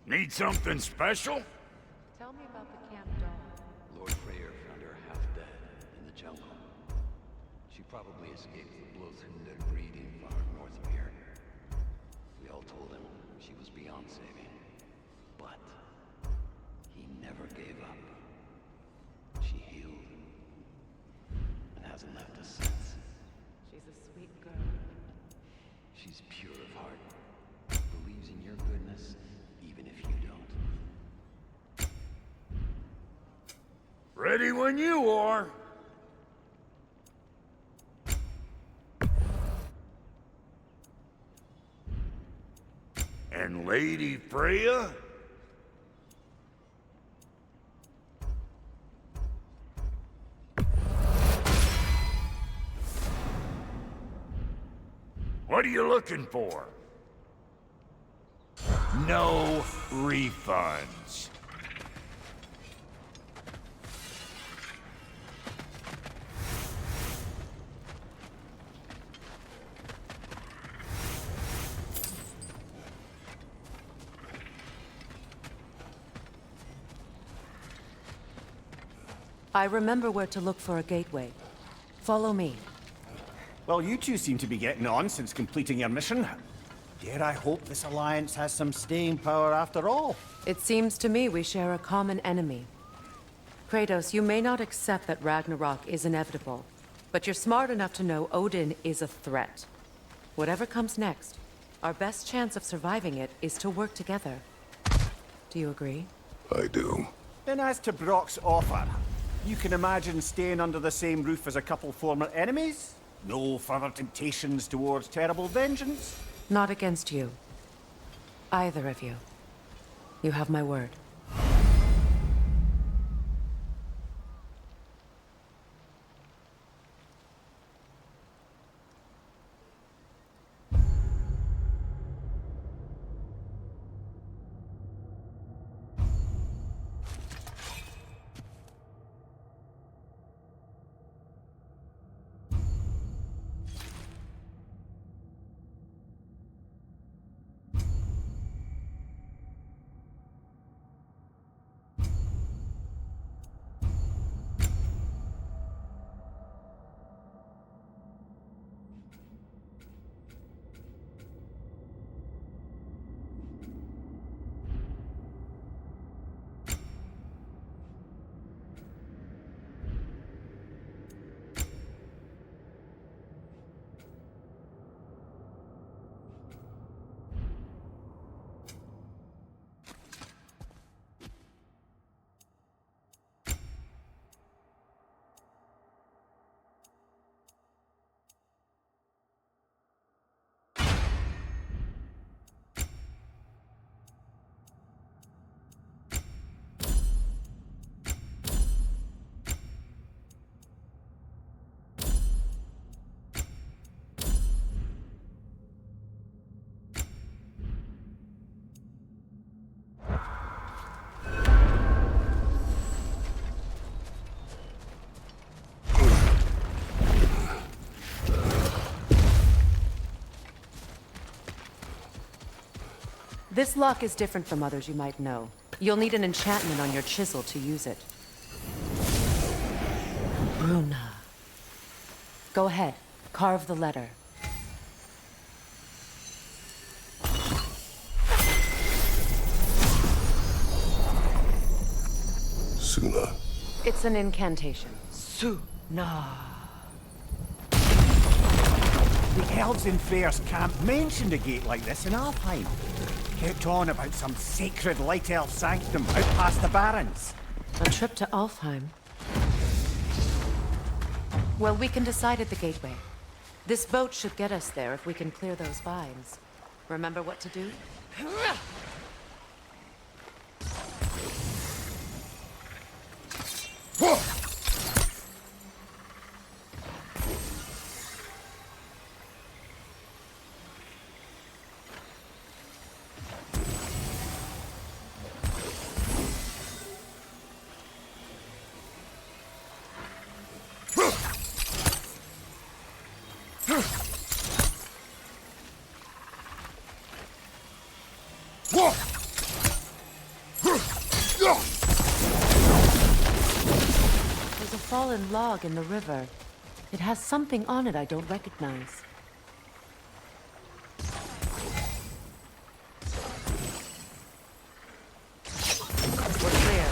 Need something special? Tell me about the camp dog. Lord Freyr found her half dead in the jungle. She probably escaped the Bloodhunter breeding far north of here. We all told him she was beyond saving. But he never gave up. She healed. And hasn't left us since. She's a sweet girl. She's pure of heart. Believes in your goodness, even if you don't. Ready when you are. And Lady Freya? What are you looking for? No refunds. I remember where to look for a gateway. Follow me. Well, you two seem to be getting on since completing your mission. Dare I hope this alliance has some staying power after all? It seems to me we share a common enemy. Kratos, you may not accept that Ragnarok is inevitable, but you're smart enough to know Odin is a threat. Whatever comes next, our best chance of surviving it is to work together. Do you agree? I do. Then as to Brock's offer, you can imagine staying under the same roof as a couple former enemies? No further temptations towards terrible vengeance? Not against you. Either of you. You have my word. This lock is different from others you might know. You'll need an enchantment on your chisel to use it. Runa. Go ahead. Carve the letter. Suna. It's an incantation. Suna. The elves in Freyr's camp mentioned a gate like this in Alfheim. Kept on about some sacred light elf sanctum out past the Barrens. A trip to Alfheim. Well, we can decide at the gateway. This boat should get us there if we can clear those vines. Remember what to do? There's a fallen log in the river. It has something on it I don't recognize. We're clear.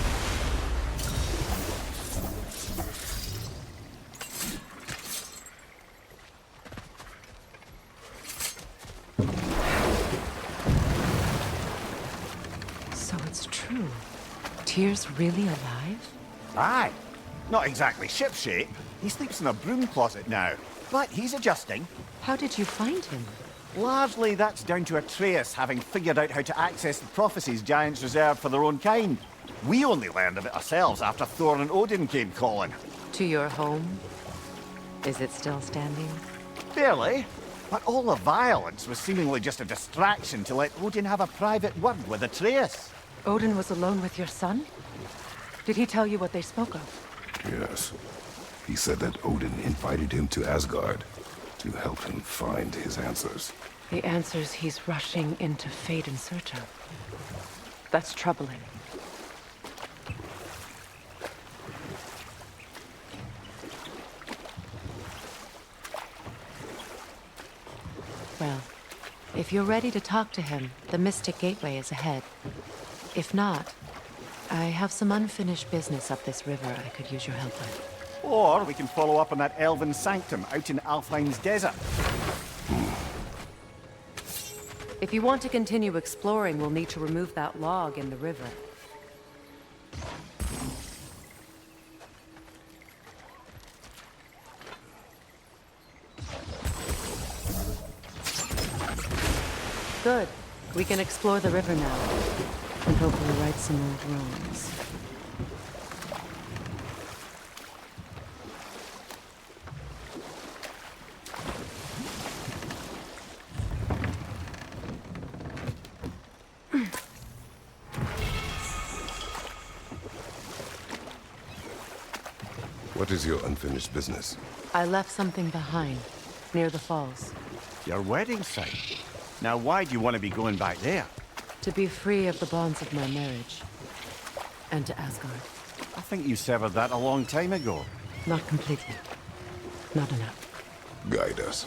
So it's true. Tyr's really alive? Aye. Not exactly shipshape. He sleeps in a broom closet now. But he's adjusting. How did you find him? Largely that's down to Atreus having figured out how to access the prophecies giants reserved for their own kind. We only learned of it ourselves after Thor and Odin came calling. To your home? Is it still standing? Barely. But all the violence was seemingly just a distraction to let Odin have a private word with Atreus. Odin was alone with your son? Did he tell you what they spoke of? Yes. He said that Odin invited him to Asgard to help him find his answers. The answers he's rushing into fate in search of. That's troubling. Well, if you're ready to talk to him, the Mystic Gateway is ahead. If not, I have some unfinished business up this river I could use your help with. Or we can follow up on that elven sanctum out in Alfheim's desert. If you want to continue exploring, we'll need to remove that log in the river. Good. We can explore the river now. And hopefully right some old wrongs. What is your unfinished business? I left something behind, near the falls. Your wedding site. Now why do you want to be going back there? To be free of the bonds of my marriage. And to Asgard. I think you severed that a long time ago. Not completely. Not enough. Guide us.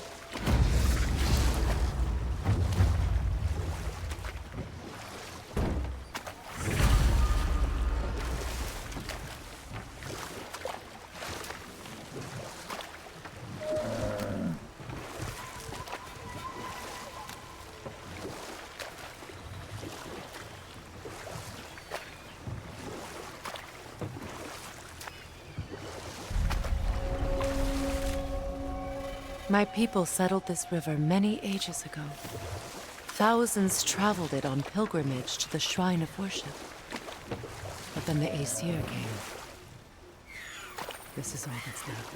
My people settled this river many ages ago. Thousands traveled it on pilgrimage to the shrine of worship. But then the Aesir came. This is all that's left.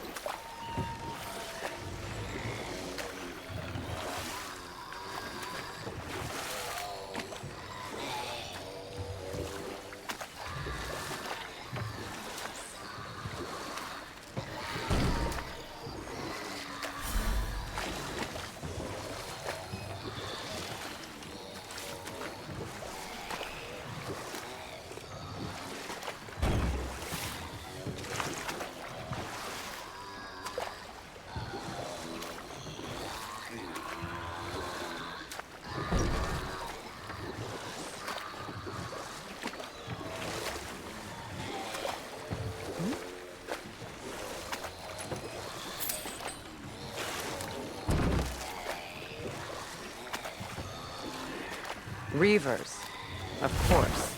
Reavers, of course.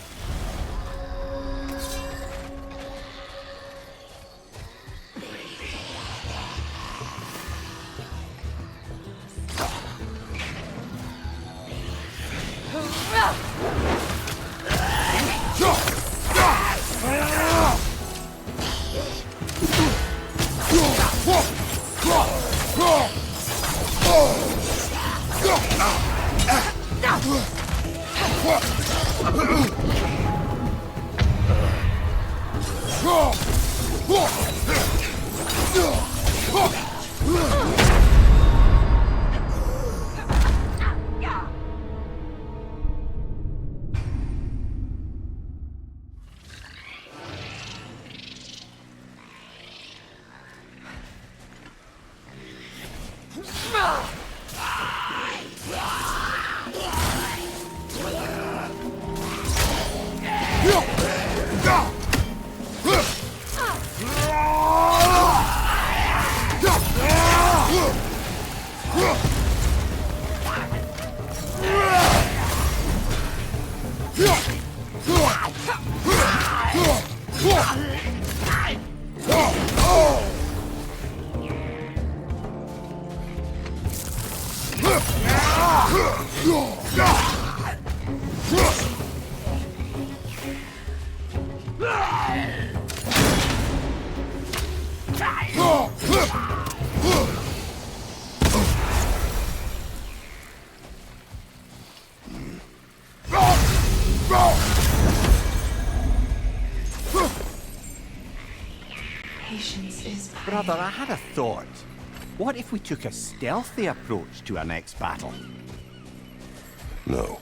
Brother, I had a thought. What if we took a stealthy approach to our next battle? No.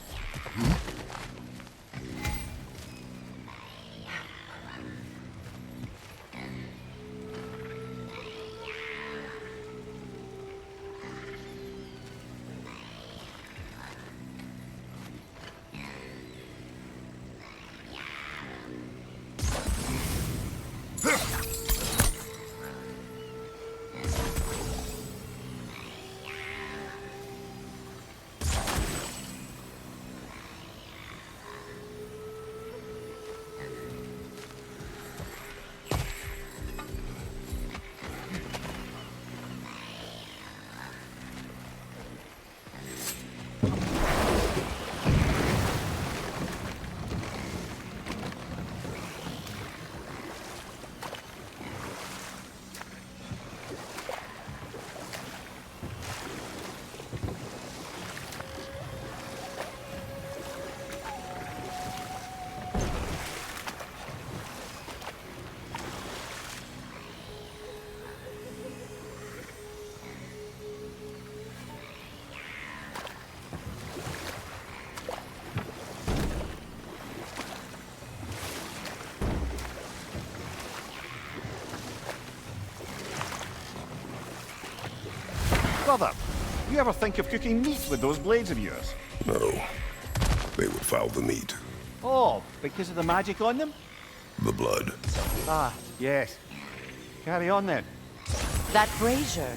Brother, you ever think of cooking meat with those blades of yours? No. They would foul the meat. Oh, because of the magic on them? The blood. Ah, yes. Carry on then. That brazier.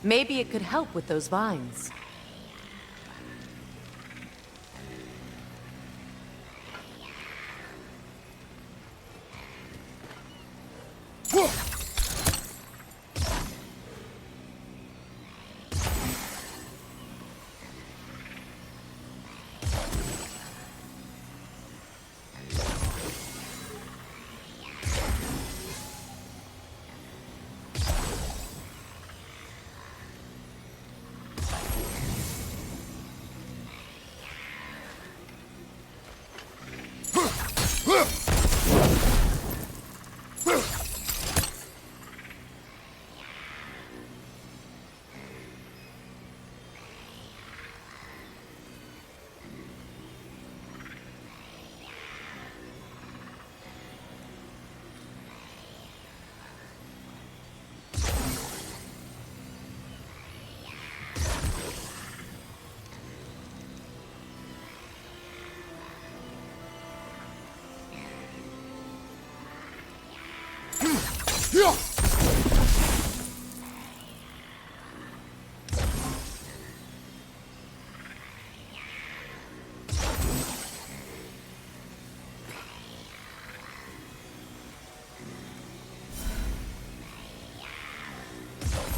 Maybe it could help with those vines.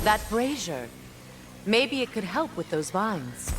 That brazier. Maybe it could help with those vines.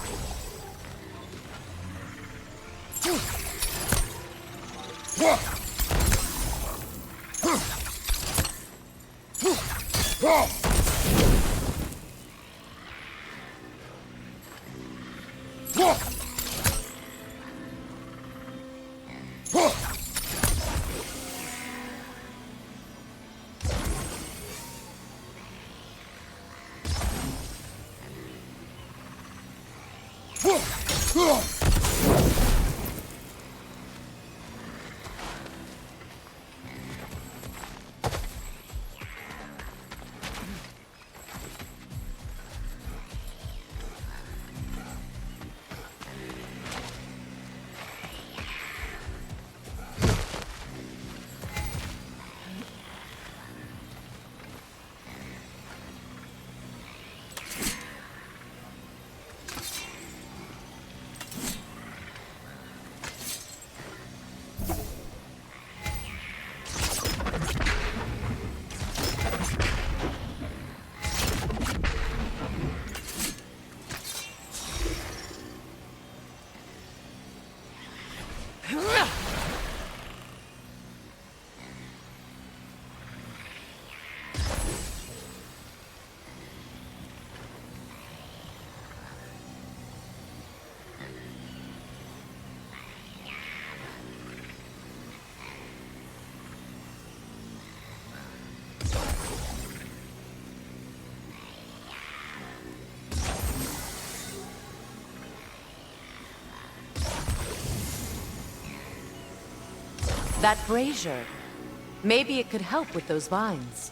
That brazier. Maybe it could help with those vines.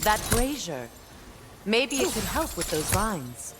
That brazier. Maybe it could help with those vines.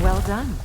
Well done.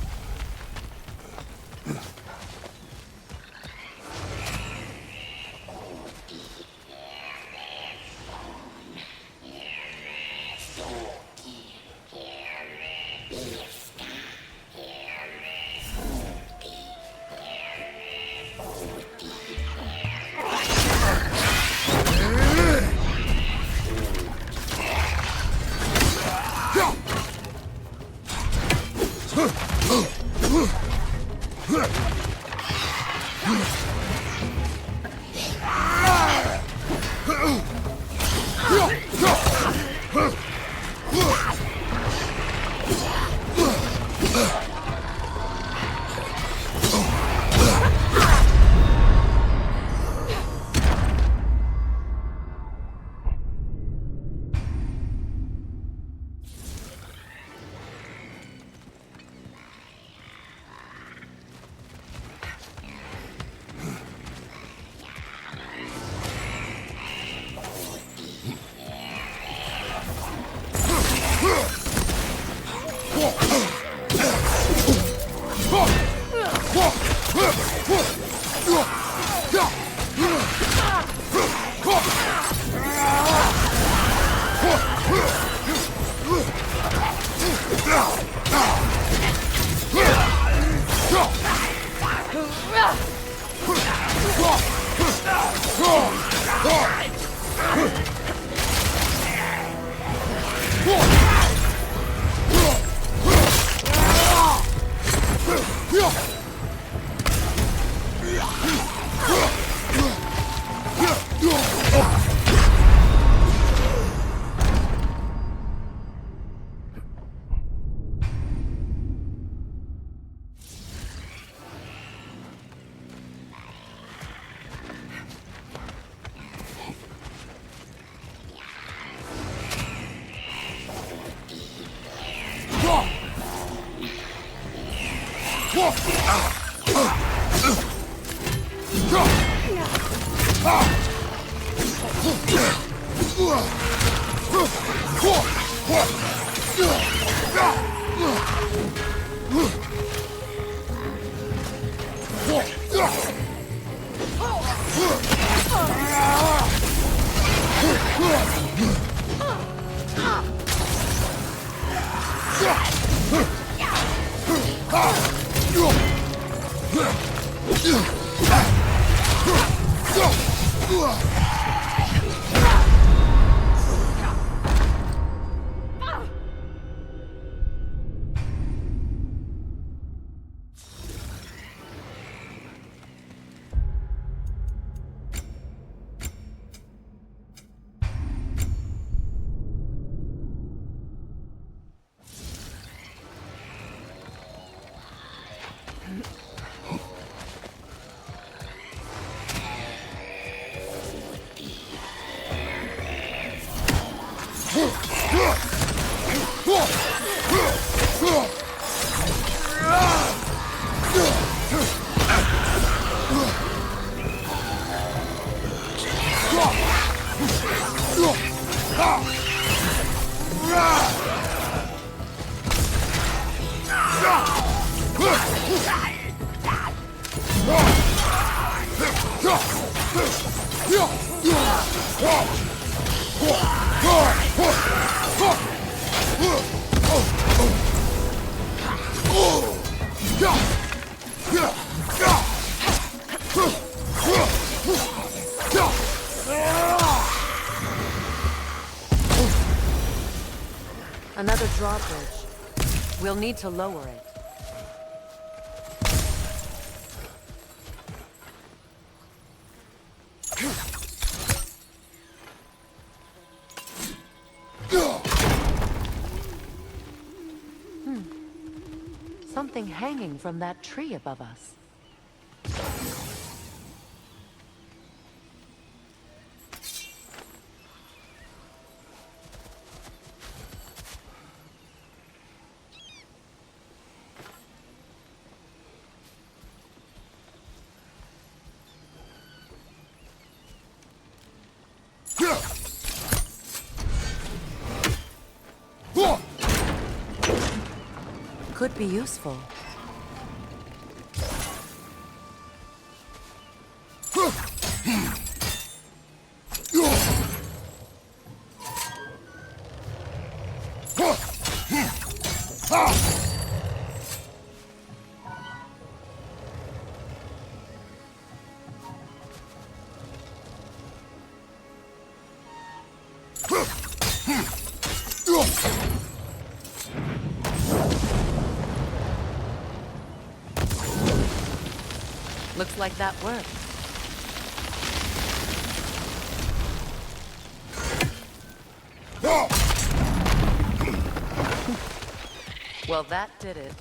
Another drawbridge. We'll need to lower it. Something hanging from that tree above us. Could be useful. Looks like that worked. Well, that did it.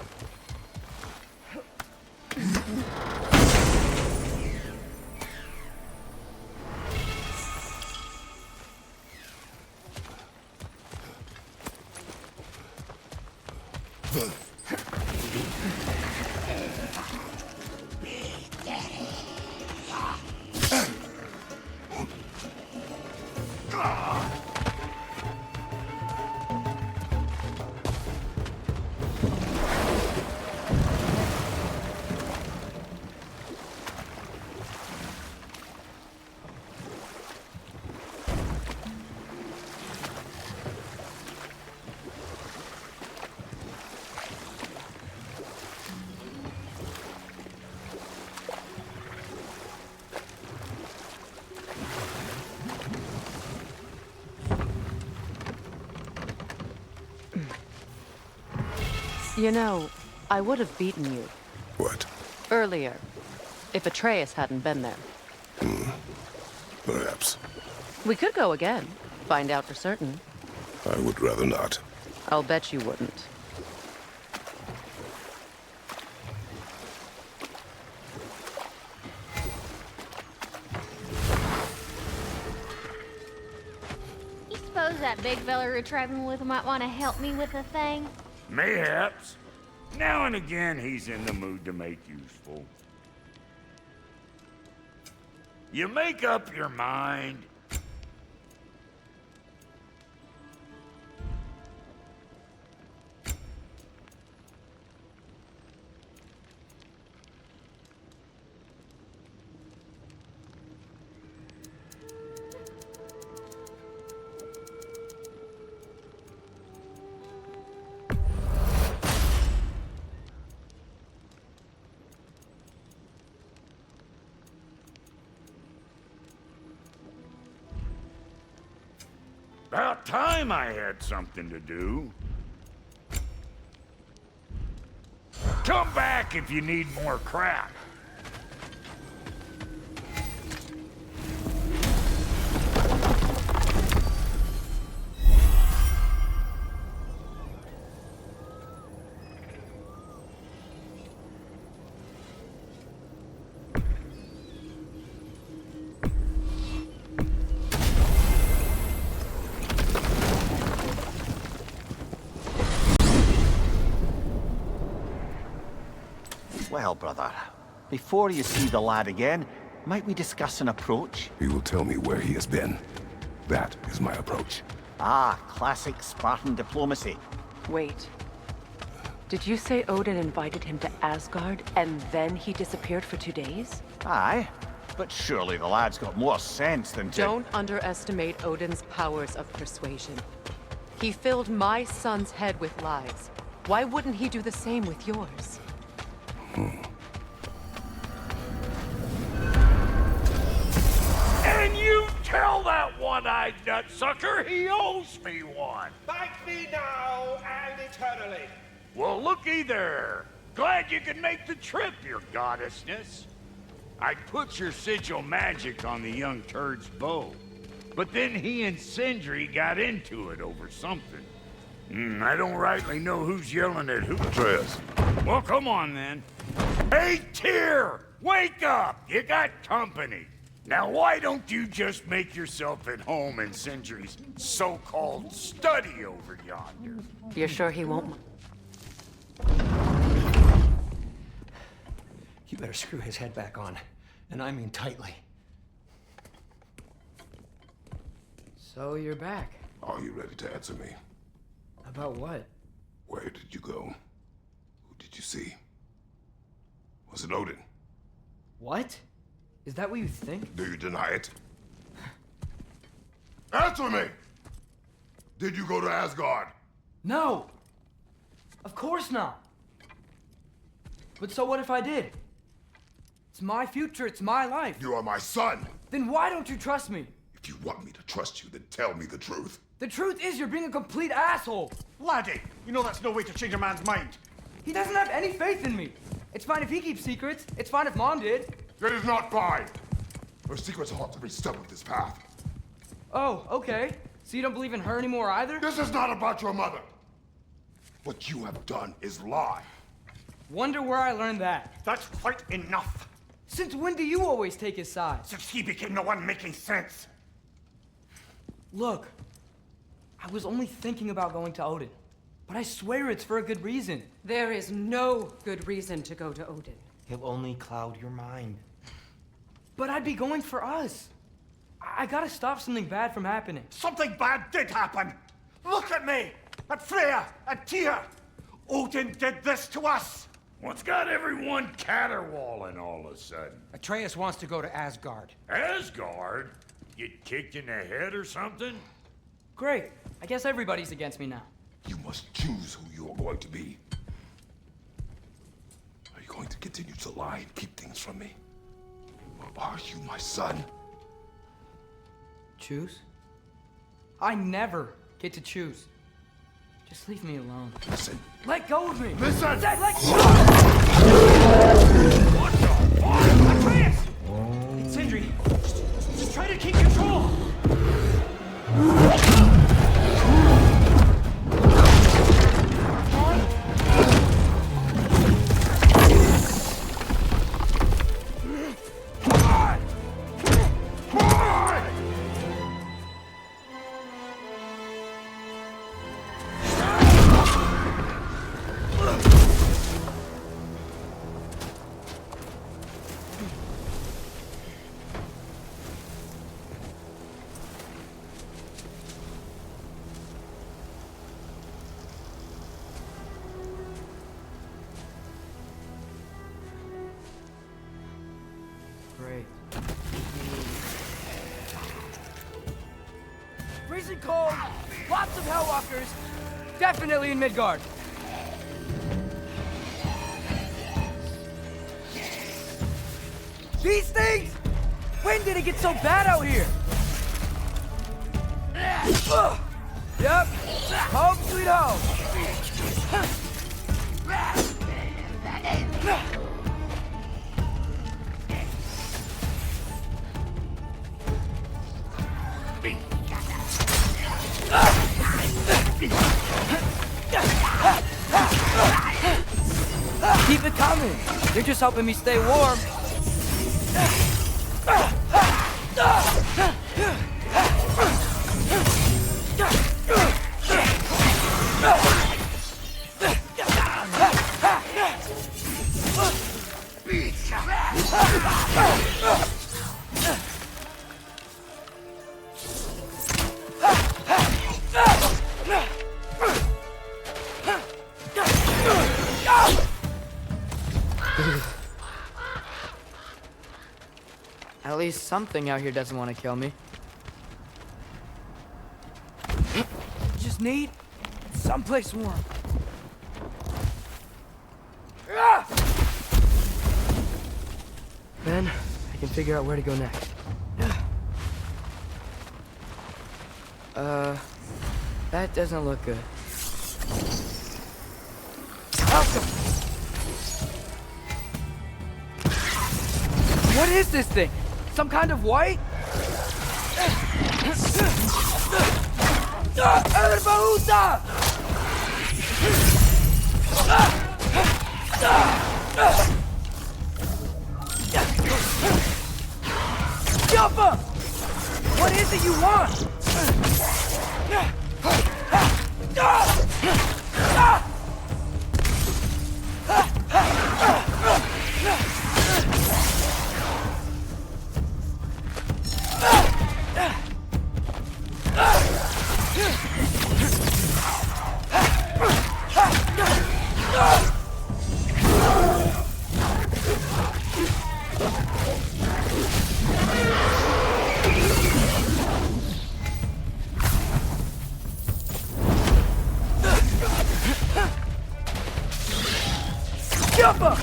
You know, I would have beaten you. What? Earlier, if Atreus hadn't been there. Perhaps. We could go again, find out for certain. I would rather not. I'll bet you wouldn't. You suppose that big fella we're traveling with might want to help me with a thing? Mayhaps. Now and again, he's in the mood to make useful. You make up your mind. About time I had something to do. Come back if you need more crap. Well, brother, before you see the lad again, might we discuss an approach? He will tell me where he has been. That is my approach. Ah, classic Spartan diplomacy. Wait. Did you say Odin invited him to Asgard, and then he disappeared for 2 days? Aye, But surely the lad's got more sense than to... Don't underestimate Odin's powers of persuasion. He filled my son's head with lies. Why wouldn't he do the same with yours? And you tell that one-eyed nutsucker he owes me one. Thank me now and eternally. Well, looky there. Glad you could make the trip, your goddessness. I put your sigil magic on the young turd's bow, but then he and Sindri got into it over something. I don't rightly know who's yelling at who. Atreus. Well, come on then. Hey, Tyr! Wake up! You got company. Now, why don't you just make yourself at home in Sindri's so-called study over yonder? You're sure he won't? You better screw his head back on, and I mean tightly. So you're back. Are you ready to answer me? About what? Where did you go? Who did you see? Was it Odin? What? Is that what you think? Do you deny it? Answer me! Did you go to Asgard? No! Of course not! But so what if I did? It's my future, it's my life. You are my son! Then why don't you trust me? If you want me to trust you, then tell me the truth. The truth is you're being a complete asshole! Laddie, you know that's no way to change a man's mind. He doesn't have any faith in me. It's fine if he keeps secrets. It's fine if Mom did. It is not fine! Her secrets ought to be step of this path. Oh, okay. So you don't believe in her anymore either? This is not about your mother! What you have done is lie. Wonder where I learned that. That's quite enough. Since when do you always take his side? Since he became the one making sense. Look, I was only thinking about going to Odin. But I swear it's for a good reason. There is no good reason to go to Odin. He'll only cloud your mind. But I'd be going for us. I gotta stop something bad from happening. Something bad did happen. Look at me, at Freya, at Tyr. Odin did this to us. What's got everyone caterwauling all of a sudden? Atreus wants to go to Asgard. Asgard? Get kicked in the head or something? Great. I guess everybody's against me now. You must choose who you are going to be. Are you going to continue to lie and keep things from me? Or are you my son? Choose? I never get to choose. Just leave me alone. Listen. Let go of me! Listen! Dad, let go! What the fuck? Atreus! It's Sindri. Just try to keep control! Great. Freezing cold, lots of Hellwalkers, definitely in Midgard. These things? When did it get so bad out here? Yep, home sweet home. Keep it coming. You're just helping me stay warm. At least something out here doesn't want to kill me. Just need someplace warm. Then I can figure out where to go next. That doesn't look good. What is this thing? Some kind of white? Jumper! What is it you want? Jumper!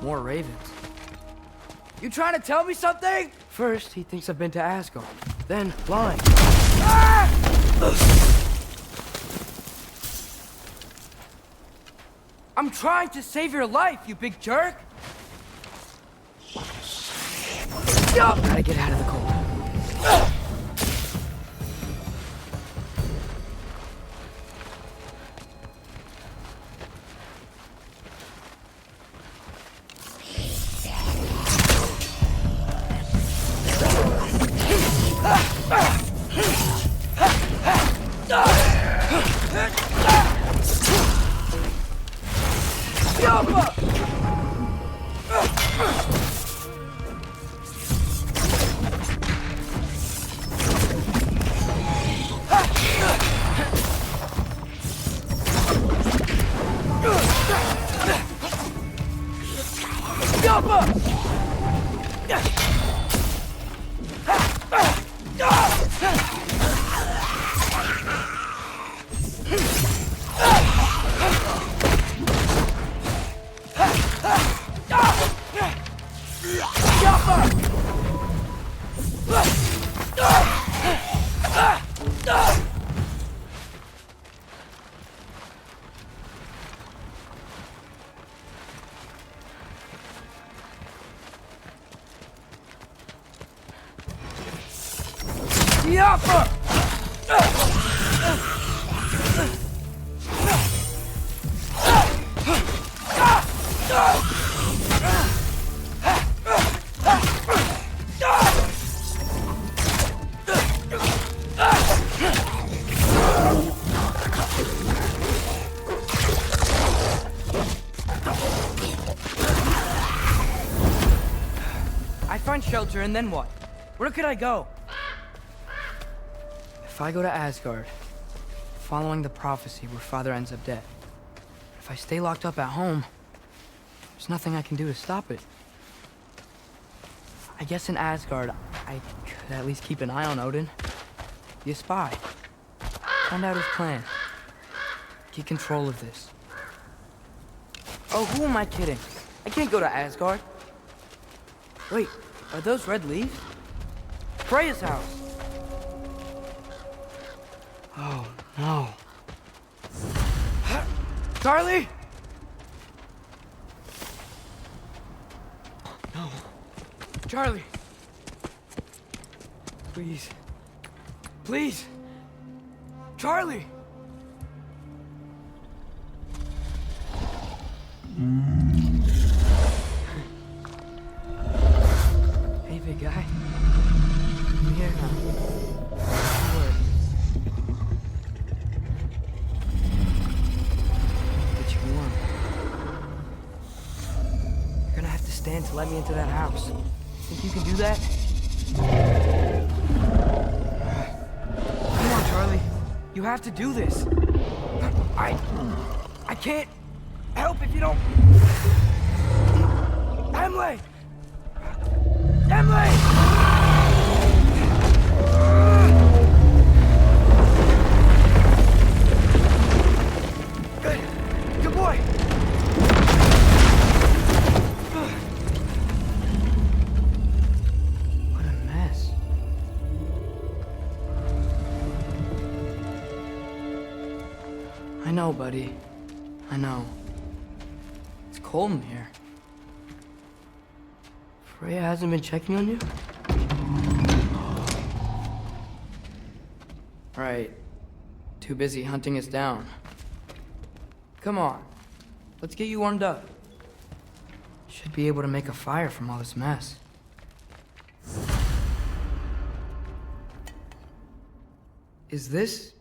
More ravens. You trying to tell me something? First, he thinks I've been to Asgard. Then, lying. Ah! I'm trying to save your life, you big jerk! Gotta get out of the cold. I find shelter and then what? Where could I go? If I go to Asgard, following the prophecy where Father ends up dead. If I stay locked up at home, there's nothing I can do to stop it. I guess in Asgard, I could at least keep an eye on Odin. Be a spy. Find out his plan. Get control of this. Oh, who am I kidding? I can't go to Asgard. Wait, are those red leaves? Freya's house! Oh, no. Charlie! No. Charlie! Please. Please! Charlie! Hey, big guy. I'm here now. Don't worry. Get you warm. You're gonna have to stand to let me into that house. Think you can do that? have to do this. I can't help if you don't... Emily! Emily! Good boy! What a mess. I know, buddy. I know. It's cold in here. Freya hasn't been checking on you? Right. Too busy hunting us down. Come on. Let's get you warmed up. Should be able to make a fire from all this mess. Is this...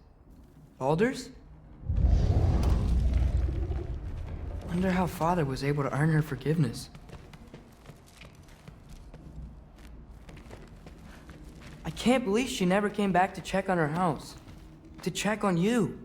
Baldur's? Wonder how Father was able to earn her forgiveness. I can't believe she never came back to check on her house. To check on you.